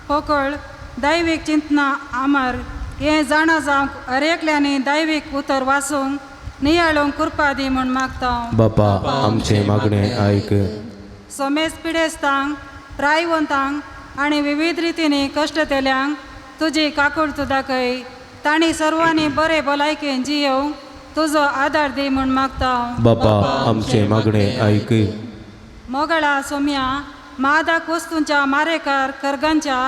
पोकळ दैवीक चिंतना आमार हें जाणा जावंक हरेकल्यांनी दैवीक उतर वाचूंक नियाळोवंक कृपा दी म्हण मागता बापा आमचें मागणें आयक सोमेस पिडेस्तांक प्रायवंतांक आनी विविध रितींनी कश्ट तेल्यांक तुजी काकूळत दाखय तांणी सर्वांनी बरे भलायकेन जियोवंक तुजो आदार दी म्हण मागता बापा आमचें मागणें आयक मोगळा सोम्या महादाक वस्तूंच्या मारेकार कर्गांच्या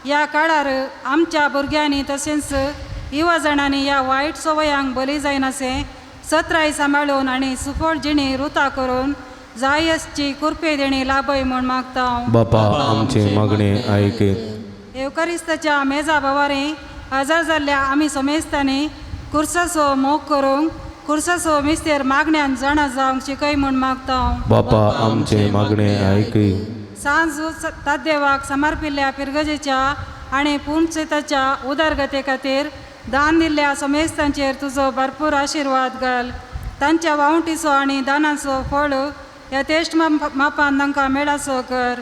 ह्या काळार आमच्या भुरग्यांनी तशेंच युवा जाणांनी ह्या वायट सवयांक बली जायनासे सत्राय सांबाळून आनी सुफळ जिणी रुता करून जायसची कुरपे देणी लाभय म्हण मागता बापा आमचें मागणें आयक एवकारिस्ताच्या मेजा बावारी हजर जाल्ल्या आमी समेस्तांनी कुर्साचो मोग करूंक कुर्साचो मिस्तेर मागण्यान जाणा जावंक शिकय म्हण मागता बापा आमचें मागणें आयक सांज तादेवाक समर्पिल्ल्या पिरगजेच्या आनी पुणचेताच्या उदारगते खातीर दान दिल्ल्या समेस्तांचेर तुजो भरपूर आशिर्वाद घाल तांच्या वावुंटीचो आनी दानाचो फळ ह्या तेश्ट मापान तांकां मेळाचो कर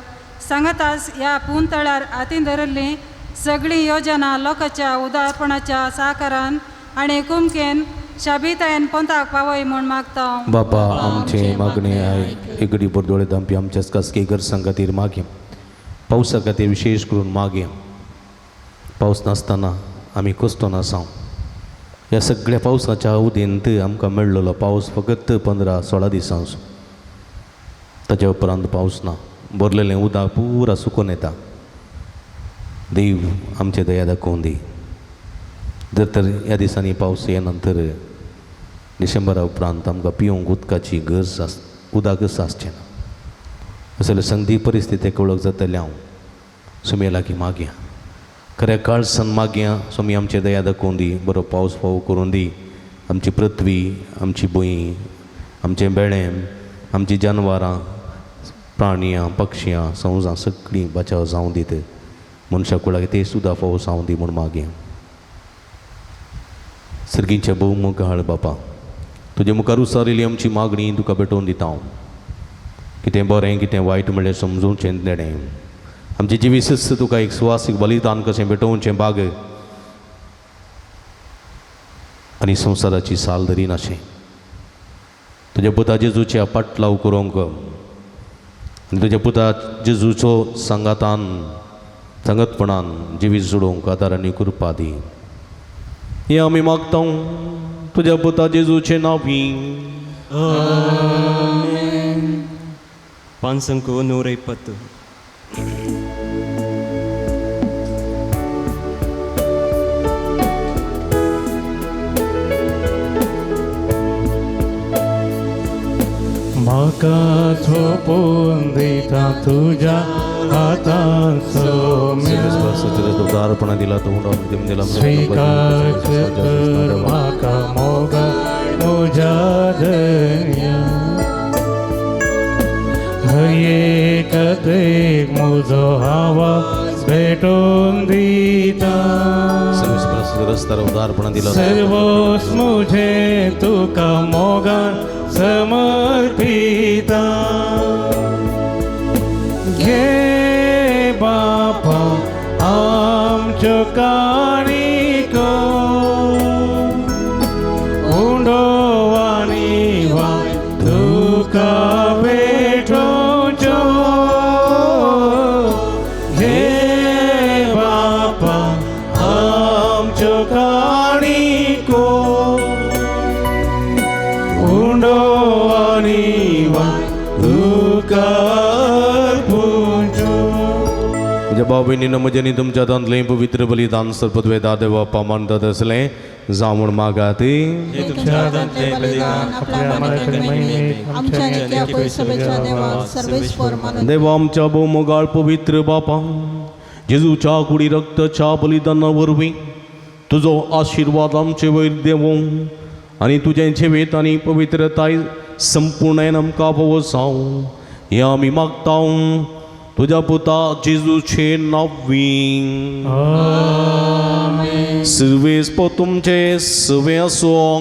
सांगातास ह्या पुंतळार हातीन धरिल्ली सगळीं योजना लोकांच्या उदारपणाच्या साकारान आनी कुमकेन शाबितायेन पंथाक पावय म्हण मागता बापा आमचें मागणें आयक एगडी बरदोळे दामपी आमच्या खासगी गरजां खातीर मागया पावसा खातीर विशेश करून मागया पावस नासतना आमी कस्तो नासांव ह्या सगळ्या पावसाच्या अवधींत आमकां मेळ्ळलो पावस फकत 15-16 दिसांचो. ताच्या उपरांत पावस ना. भरलेलें उदक पुरा सुकून येता. देव आमचे दया दाखोवन दी. जर तर ह्या दिसांनी पावस ये नंतर डिसेंबरा उपरांत आमकां पिवंक उदकाची गरज उदकच आसचें ना. असले संदी परिस्थितीक वळख जातले हांव सुमये लागीं मागया. खऱ्या काळसान मागया स्वामी आमचे दया दाखोवन दी. बरो पावस फावो करून दी. आमची पृथ्वी, आमची भूंय, आमचें बेळें, आमची जानवरां, प्राणियां, पक्षियां, संवजां सगळीं बचाव जावं दीत. मनशां कुळाक ते सुद्दां फावो जावं दी म्हूण मागया. सर्गींचे भोवमुखाळ बापा, तुजे मुखार उसारिल्ली आमची मागणी तुका भेटोवन दिता हांव. कितें बरें कितें वायट म्हणलें समजूंचें नेडें. आमची जिवीस तुका एक सुवासीक बलिदान कशें भेटोवचें बाग आनी संवसाराची साल धरिनाशें. तुज्या पुता जेजूच्या पाटलाव करूंक आनी तुज्या पुता जेजूचो संगतपणान जिवीत जोडूंक आदार आनी कृपा दी. हें आमी मागता तुज्या पुता जेजूचे नांवी. पांचंको 120. म्हाका झोपून दिता तुझ्या हातांचो उदारपणा दिला तो स्वीकार कर म्हाका मोगा तुझ्या दर्या. हयेक देख म्हजो आवाज भेटोवन दिता. रस्त्यार उदारपणा दिला. सर्वोस मुझे तुका मोगान समर्पिता. घे बापा आमच्यो काणिको उंडो आनी वाय तुका भेटोवच्यो. घे बापा आमच्यो काणिको उंडो आनी वाय तुका म्हज्या भाव भयणीनो म्हजें तुमच्या दांतलें पवित्र बलिदान सर्पद्वेदा देवा पामंतात असलें जावं म्हूण मागात. देवा आमच्या भोवमोगाळ पवित्र बापा, जेजूच्या कुडी रक्ताच्या बलिदाना वरवीं तुजो आशिर्वाद आमचे वयर देवो आनी तुजें जिवीत आनी पवित्रताय संपूर्णायन आमकां फावो जावं हें आमी मागता तुझ्या पुता जेजूचे नांवी. सर्वेस पो तुमचे सवे आसूं.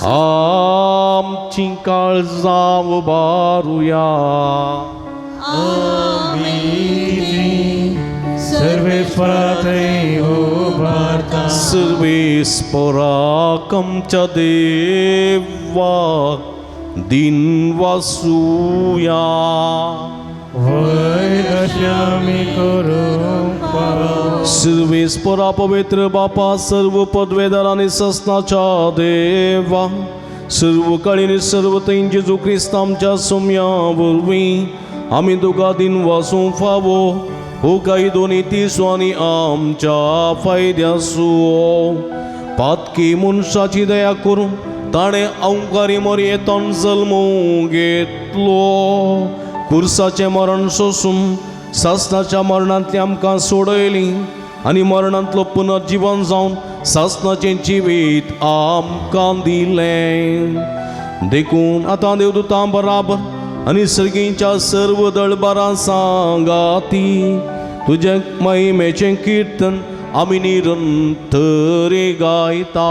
आमची काळजां उबारुया. सर्वेस्पराक आमच्या देवा दिन वासूया. सर्वेस्परा पवित्र बापा, सर्व पदवेदार आणि सस्नाच्या देवा, सर्व काळीन सर्व तैन जेजू ख्रिस्त आमच्या सोम्या वरवीं आमी तुका दिन वासूंक फावो हो काही दोनी तिसो आनी आमच्या फायद्यासो. पातकी मनशाची दया करून ताणें अवकारी मर्येतान जल्म घेतलो. कुर्साचें मरण सोसून सासणाच्या मरणांतली आमकां सोडयली आनी मरणांतलो पुनर्जीवन जावन सासणाचें जिवीत आमकां दिलें. देखून आतां देवदूतां बराबर आनी सर्गींच्या सर्व दळबारां सांगाती तुजे महिमेचें किर्तन आमी निरंतर गायता.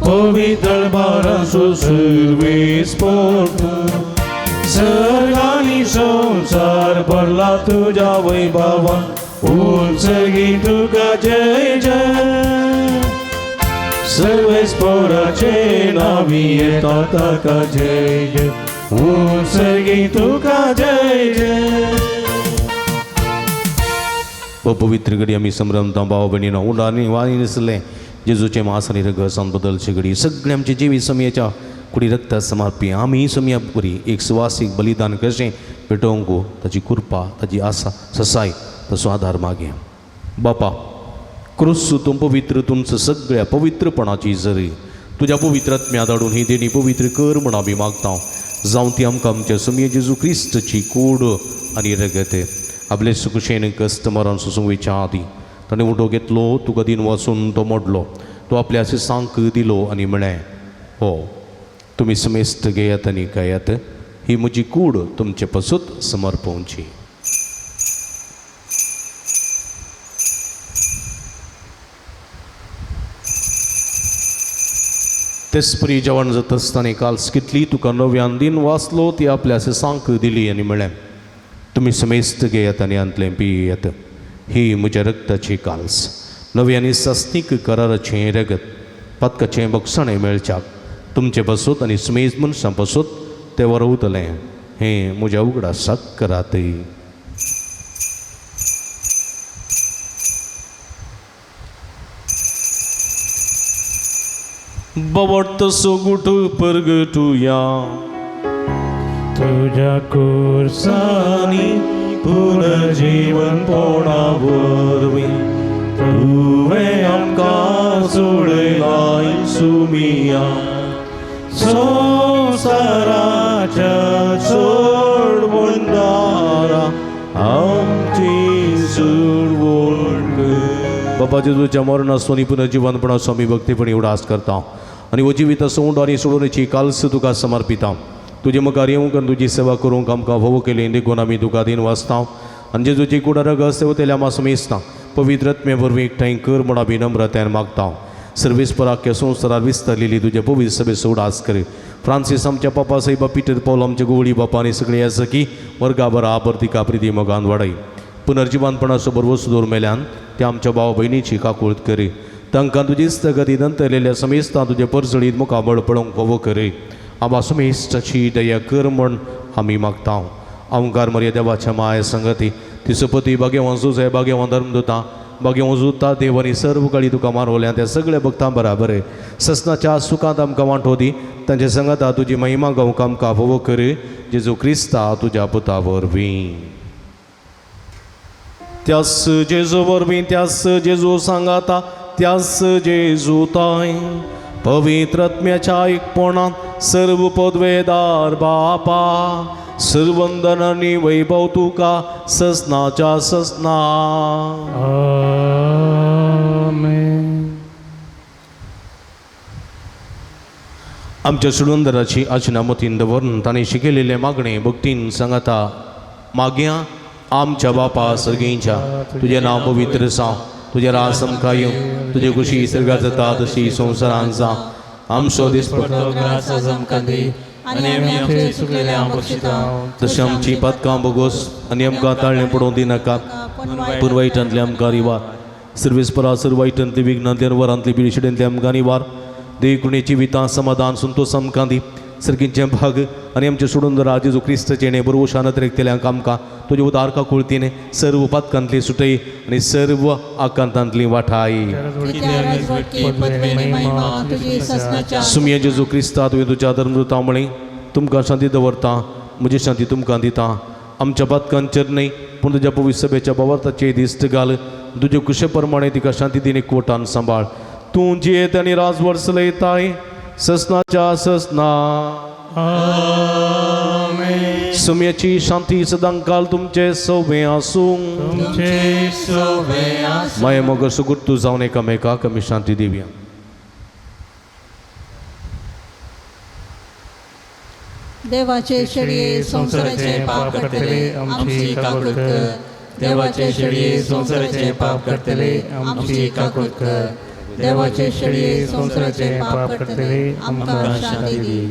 पवित्र दळबारांचो सर्वेस सर्गांनी संसार भरला तुझ्या वैभवान. उंचगी तुका जय जय. सर्वेस्पराचे नांवी येता ताका जय जय. उत्सर्गी तुका जय जय. पवित्र घडी आम्ही संभ्रमता भाव बहिणीनं उंडाणी वाणी नसले जेजूचे महासनी रग बदलची घडी सगळे आमचे जीवी समयाच्या कुडी रक्त समर्पी आम्ही समया पुरी एक सुवासिक बलिदान कशें पेटोवंक ताची कृपा ताची आसा ससाय तसो आधार मागे. बापा क्रूस तूं पवित्र तुमचं सगळ्या पवित्रपणाची जरी तुझ्या पवित्रात्म्या धाडून ही देणी पवित्र कर म्हण आमी मागता. जावं ती आमकां आमच्या समये जेजू क्रिस्तची कूड आनी रगत आपले सुखशेन कश्ट मरण सुसुंवेच्या आदी ताणें उठो घेतलो तुका दिन वचून तो मोडलो तो आपल्या शिसांक दिलो आनी म्हळें हो तुमी समेस्त घेयात आनी खायात ही म्हजी कूड तुमचे पसूत समर्पोवची. तेसपरी जेवण जाता आसतना काल्स कितली तुका नव्यान दिन वाचलो ती आपल्या शिसांक दिली आनी म्हळें तुमी समेस्त घेयात आनी अंतलें पियेयात ही म्हज्या रक्ताची काल्स नव्यानी सस्तीक कराराचें रगत पदकाचें बक्षणें मेळच्याक तुमचे बसोत आनी समेज मनशां बसोत तें वरवतलें हें म्हज्या उगडासाक करात. बवट सोगुट परगटुया तुझ्या कुर्सानी पुनर्जीवन पोणा वरवी तुवें आमकां सोडलाय सुमिया संसाराच्या सोडवणदारा आमची सोडवण कर. बाबा जेजूच्या मरणा सोनी पुनर्जीवनपणा स्वामी भक्तीपणी उडास करता आनी हो जिवीत सोंड आनी सोडोवण्याची काल्स तुका समर्पिता. तुजे मुखार येवंक आनी तुजी सेवा करूंक आमकां फोव केलें देखून आमी तुका दिन वाचता आनी जेजूची कुडारग सेवतेल्या आमी समेजता पवित्रत्मे वरवीं एकठांय कर म्हूण आमी नम्रतायेन मागता. सर्वेस्पराख्य संवसारार विस्तारलेली तुजे पवित्र सभे सोडास कर. फ्रांसीस आमच्या पापा सैबा पिटर पौल आमच्या गोवळी बापा आनी सगळीं आसा की वर्गाभर आबर्तिका प्रिती मोगान वाडय. पुनर्जीवनपणाचो बरोबर सुदोर मेल्यान त्या आमच्या भाव भयणीची काकूळट कर. तांकां तुजी स्थगती नंतरलेल्या समेस्तां तुजे परसळीत मुखाबळ पळोवंक फोव कर. आम्हा समेस्ताची दया कर म्हण आमी मागता. ओंकार मर्या देवाच्या माय संगती तिसपती भाग्यवान सुजय भाग्यवान धर्मदूता भाग्यवान जुता देवानी सर्व काळी तुका मारवल्या त्या सगळ्या भक्तां बराबर ससनाच्या सुखांत आमकां वांटो दी तांचे संगता तुजी महिमा गावंक आमकां फोव कर. जेजू क्रिस्ता तुज्या पुता वरवीं त्यास जेजू वरवीं त्यास जेजू सांगाता त्यास जेजू ताय पवित्रत्म्याच्या एकपणात सर्व पदवेदार बापा सर्वंदन आनी वैभव तुका ससनाच्या ससना. आमेन. आमच्या सुडुंदराची आचना मतीन दवरून ताणें शिकयलेले मागणे भक्तीन सांगाता मागया आमच्या बापा सर्गेच्या तुजें नांव पवित्र जावं तुजें राज समका येवं तुजे कुशी सर्गात जाता तशी संवसारांत जावं. आमचो दिसपट आनी आमी आमचे चुकलेले बक्षिता तशें आमची पदकां बोगोस आनी आमकां ताळणें पडोवंक दिनाकात पूण वायटांतले आमकां रिवार सर्वेस्परा सर्व वायटांतली विघ्नांतली वरांतली पिळशिडेंतली आमकां निवार. देवकुणेची वितां समाधान संतोश आमकां दी सर्गींचे भाग आनी आमचे सोडून राज जेजू क्रिस्तचेणे बरोबर शानत रेखतल्यांक आमकां तुजे उदारका कुळतीने सर्व पदकांतली सुटय आनी सर्व आकांतांतली वाठाय. सुमये जेजू क्रिस्ता तुवें तुज्या धर्मदूता म्हळें तुमकां शांती दवरता म्हजी शांती तुमकां दिता. आमच्या पदकांचेर न्हय पूण तुज्या पवित्र सभेच्या भवार्थाचे दिश्ट घाल तुजे कुशे प्रमाणे तिका शांती दिने कोटान सांबाळ. तूं जियेत आनी राजवट चलयताय ससनाच्या ससना. आमेन. सुमयेची शांती सदांकाल तुमचे सवे आसूं तुमचे सोबे आसूं. माये मोग सुगुर्तू जावन एकामेकाक आमी शांती दिवया. देवाचे शेळये संसाराचे पाप करतले आमची काकूळट कर. देवाचे शेळये संसाराचे पाप करतले आमची काकूळट कर. देवाचे शेळये संसाराचे पाप करतले आमकां शांती दी.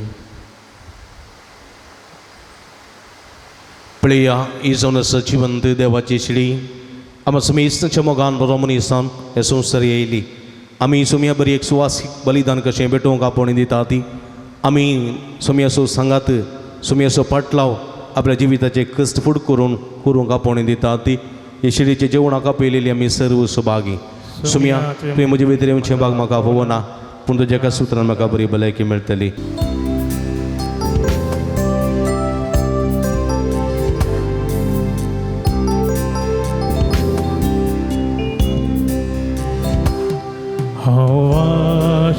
पळया ही जावन सचिवंत देवाची शिडी आमी समेस्तच्या मोगान बरो मनीसान हे संवसार येयली. आमी सुमया बरी एक सुवासीक बलिदान कशें भेटोवंक आपोवणी दिता ती आमी सुमया सो सांगात सुमी असो पाटलाव आपल्या जिविताचे कष्ट फूड करूंक आपोवणी दिता ती येशिडीचे जेवणाक आपयलेली आमी सर्व सुभागी सुमया तुवें म्हजे भितर येवचें भाग म्हाका फोव ना पूण तुज्या एका सुत्रान म्हाका बरी भलायकी मेळटली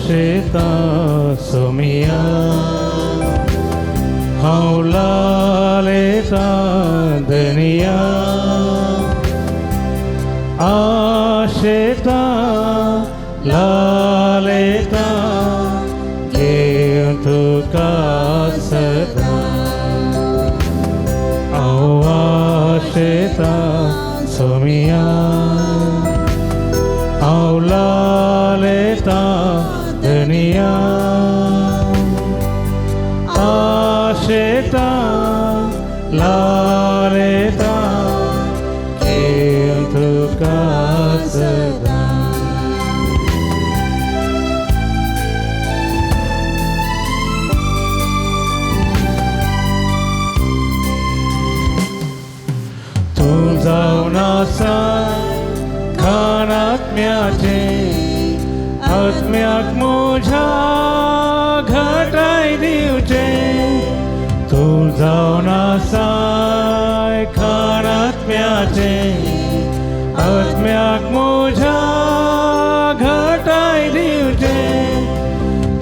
शेता सोमिया हांव लालेता धनिया आशेता लालेता घेवन तुका सदा हांव आशेता सोमिया हांव लालेता धनिया आशेता लालेता घेवन तुका सदा तूं जावन आसा खानात्म्याचे आत्म्याक म्हज्या घटाय दिवचे तूं जावन आसाय खानात्म्याचे आत्म्याक म्हज्या घटाय दिवचे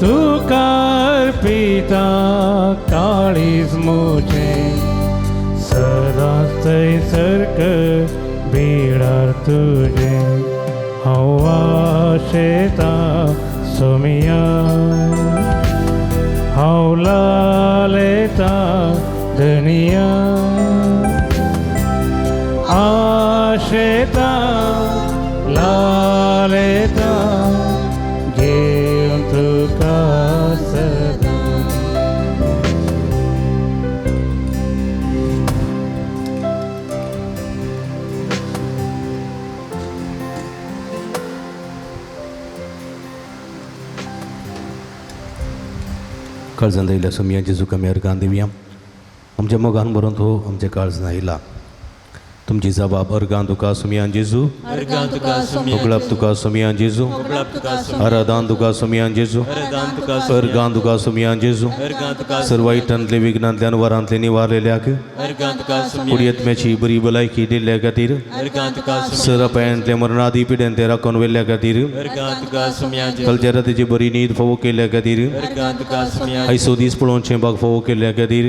तुका अर्पिता काळीज म्हजें सदांच थंयसरक बिडार तुजें हांव आशेता सोमिया हांव लालेता धनिया आशेता लालेता घेवन तुका सदा काळजान दयल्या सुमया जेजूक आमी अर्गान दिवया आमच्या मोगान बरोवन तो आमचे काळजान आयला तुमची जबाब अर्गान तुका सुमयान जेजू उगळप तुका सुमयान जेजू आराधान तुका सुमयान जेजू अर्गान तुका सुमयान जेजू सर्व वायटांतले विघ्नांतल्यान वरांतले निवारलेल्याक कुडयेत्म्याची बरी भलायकी दिल्ल्या खातीर सरपायांतल्या मरणादी पिड्यांत राखून व्हेल्ल्या खातीर कालच्या रातीची बरी न्हीद फोव केल्ल्या खातीर आयसो दीस पळोवचें भाग फोव केल्ल्या खातीर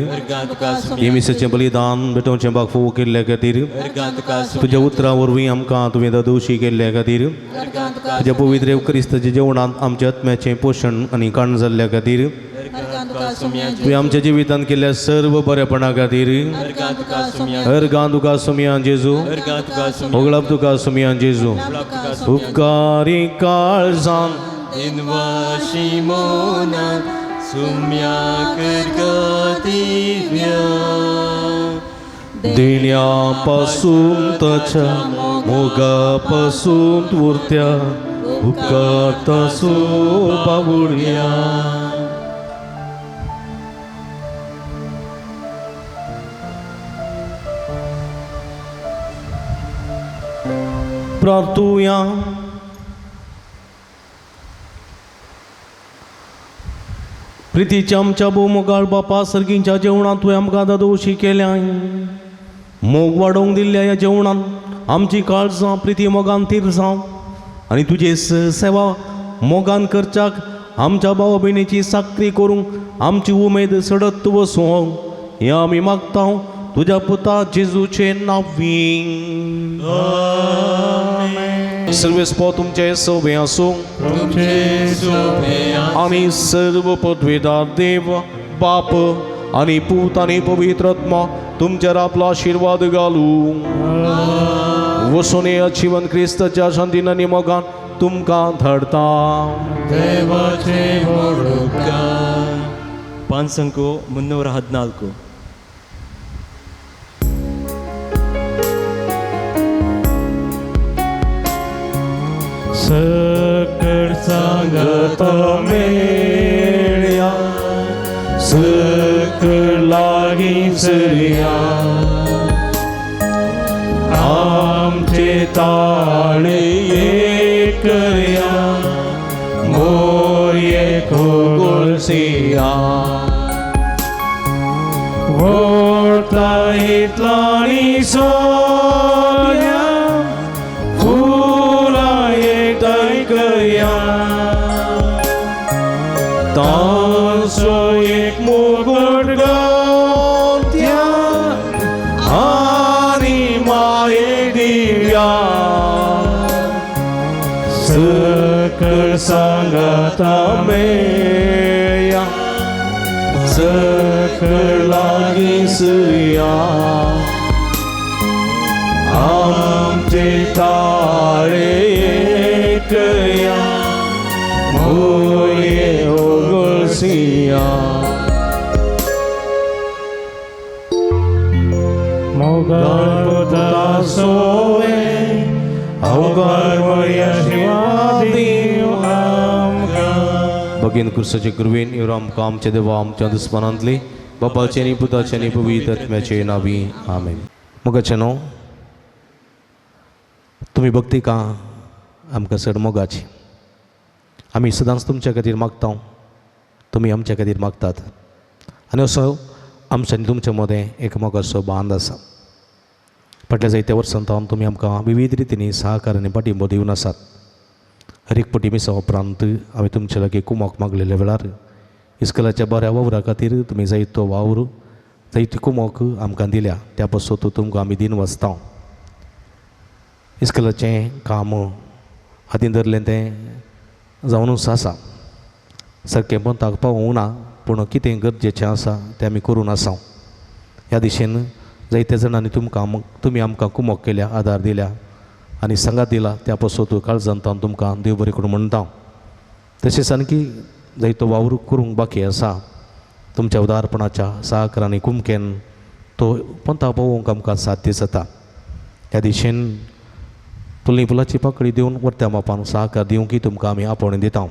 येमिसाचें बलिदान भेटोवचें भाग फोव केल्ल्या खातीर तुज्या उतरां वरवीं आमकां तुवें दोशी केल्ल्या खातीर तुज्या पवित्र क्रिस्ताच्या जेवणांत आमच्या आत्म्याचें पोशण आनी काण जाल्ल्या खातीर तुवें आमच्या जिवितांत केल्ल्या सर्व बरेपणा खातीर अर्गां तुका सुमयान जेजू उगळप तुका सुमयान जेजू उपकारी काळजान दिनवाशी मोनान सुम्याक दिव्या देण्यापासून ताच्या मोगापासून उरत्या उपकारतासो बावुळया प्रार्थुया प्रितीच्या आमच्या भोवमुखार बापा सर्गींच्या जेवणांत तुवें आमकां दादोशी केल्या मोग वाडोवंक दिल्ल्या ह्या जेवणांत आमची काळजां प्रिती मोगान तीर जावं आनी तुजे सेवा मोगान करच्याक आमच्या भावा भयणीची साखरी करूंक आमची उमेद सडत वसूं हें आमी मागता तुज्या पुता जेजूचे नांवीं सर्वेस्पो तुमचे सोबे आसूं आनी सर्व पदवेदार देव बाप आनी पूत आनी पवित्र आत्मा तुमचेर आपलो आशिर्वाद घालूं वसून जीवन क्रिस्ताच्या शांतीन आनी मोगान तुमकां धाडता देवाचे पान संको 314 सकळ सांगत मेळ्या सकळ लागींच या आमचे ताळे एकया मोये गोळसिया व्हरता इतलांनी सोन्या फुलां एकया तांचो एक मुगट गावत्या आनी माये दिव्या सकळ सांगाता मेया सकळ लागींच या आमचे ताळे एकया मोये गोळसिया मोगाळ सोवे अवघड वयशिवादी आमकां भगीन कुर्साचे गुरवेन इवर आमकां आमच्या देवा आमच्या दुस्मनांतली बापाचे आनी पुताचे आनी पवित्र आत्म्याचे नांवी आमेन. मोगाचे न्हू तुमी भक्ती का आमकां चड मोगाची आमी सदांच तुमच्या खातीर मागता तुमी आमच्या खातीर मागतात आनी असो आमच्या आनी तुमच्या मदें एक मोगाचो बांद आसा. फाटल्या जायत्या वर्सांत तुमी आमकां विविध रितींनी सहकार आनी पाठिंबो दिवन आसात. हर एक पटी मिसा उपरांत आमी तुमचे लागीं कुमोक मागलेल्या वेळार इस्कलाच्या बऱ्या वावरा खातीर तुमी जायतो वावर जायती कुमोक आमकां दिल्या त्या पासून तुमकां आमी दिन वाचता. इस्कलाचें काम हातीन धरलें तें जावनूच आसा सारकें पंथाक पावूंक ना पूण कितें गरजेचें आसा तें आमी करून आसा. ह्या दिशेन जायत्या जाणांनी तुमी आमकां कुमोक केल्या आदार दिल्या आनी सांगात दिला त्या पासून काळजांत तुमकां देव बरें करून म्हणटा. तशेंच आणकी जायतो वावर करूंक बाकी आसा तुमच्या उदारपणाच्या सहकारांनी कुमकेन तो पंथा पावोवंक आमकां साध्य जाता. ह्या दिशेन तुली फुलाची पाकळी दिवन वर्त्या मापान सहकार दिवंकय तुमकां आमी आपोवणें दिता.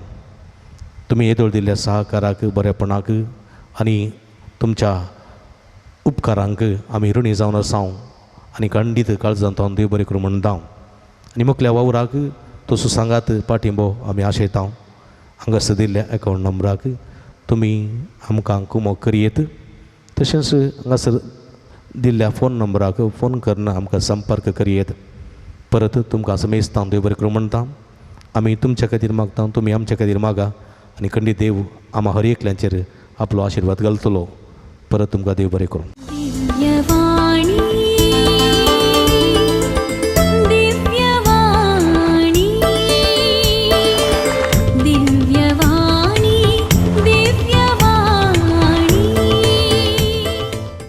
तुमी येदोळ दिल्ल्या सहकाराक बरेपणाक आनी तुमच्या उपकारांक आमी ऋणी जावन आसा आनी खंडीत काळजांत देव बरें करून म्हणटा. आनी मुखल्या वावराक तो सुसांगात पाठिंबो आमी आशयता. हांगासर दिल्ल्या अकावंट नंबराक तुमी आमकां कुमोक करियेत. तशेंच हांगासर दिल्ल्या फोन नंबराक फोन करून आमकां संपर्क करियेत. परत तुमकां समेस्तां देव बरें करून म्हणटा. आमी तुमच्या खातीर मागता तुमी आमच्या खातीर मागा आनी खंडीत देव आम्हा हर एकल्यांचेर आपलो आशिर्वाद घालतलो. परत तुमकां देव बरें करूं.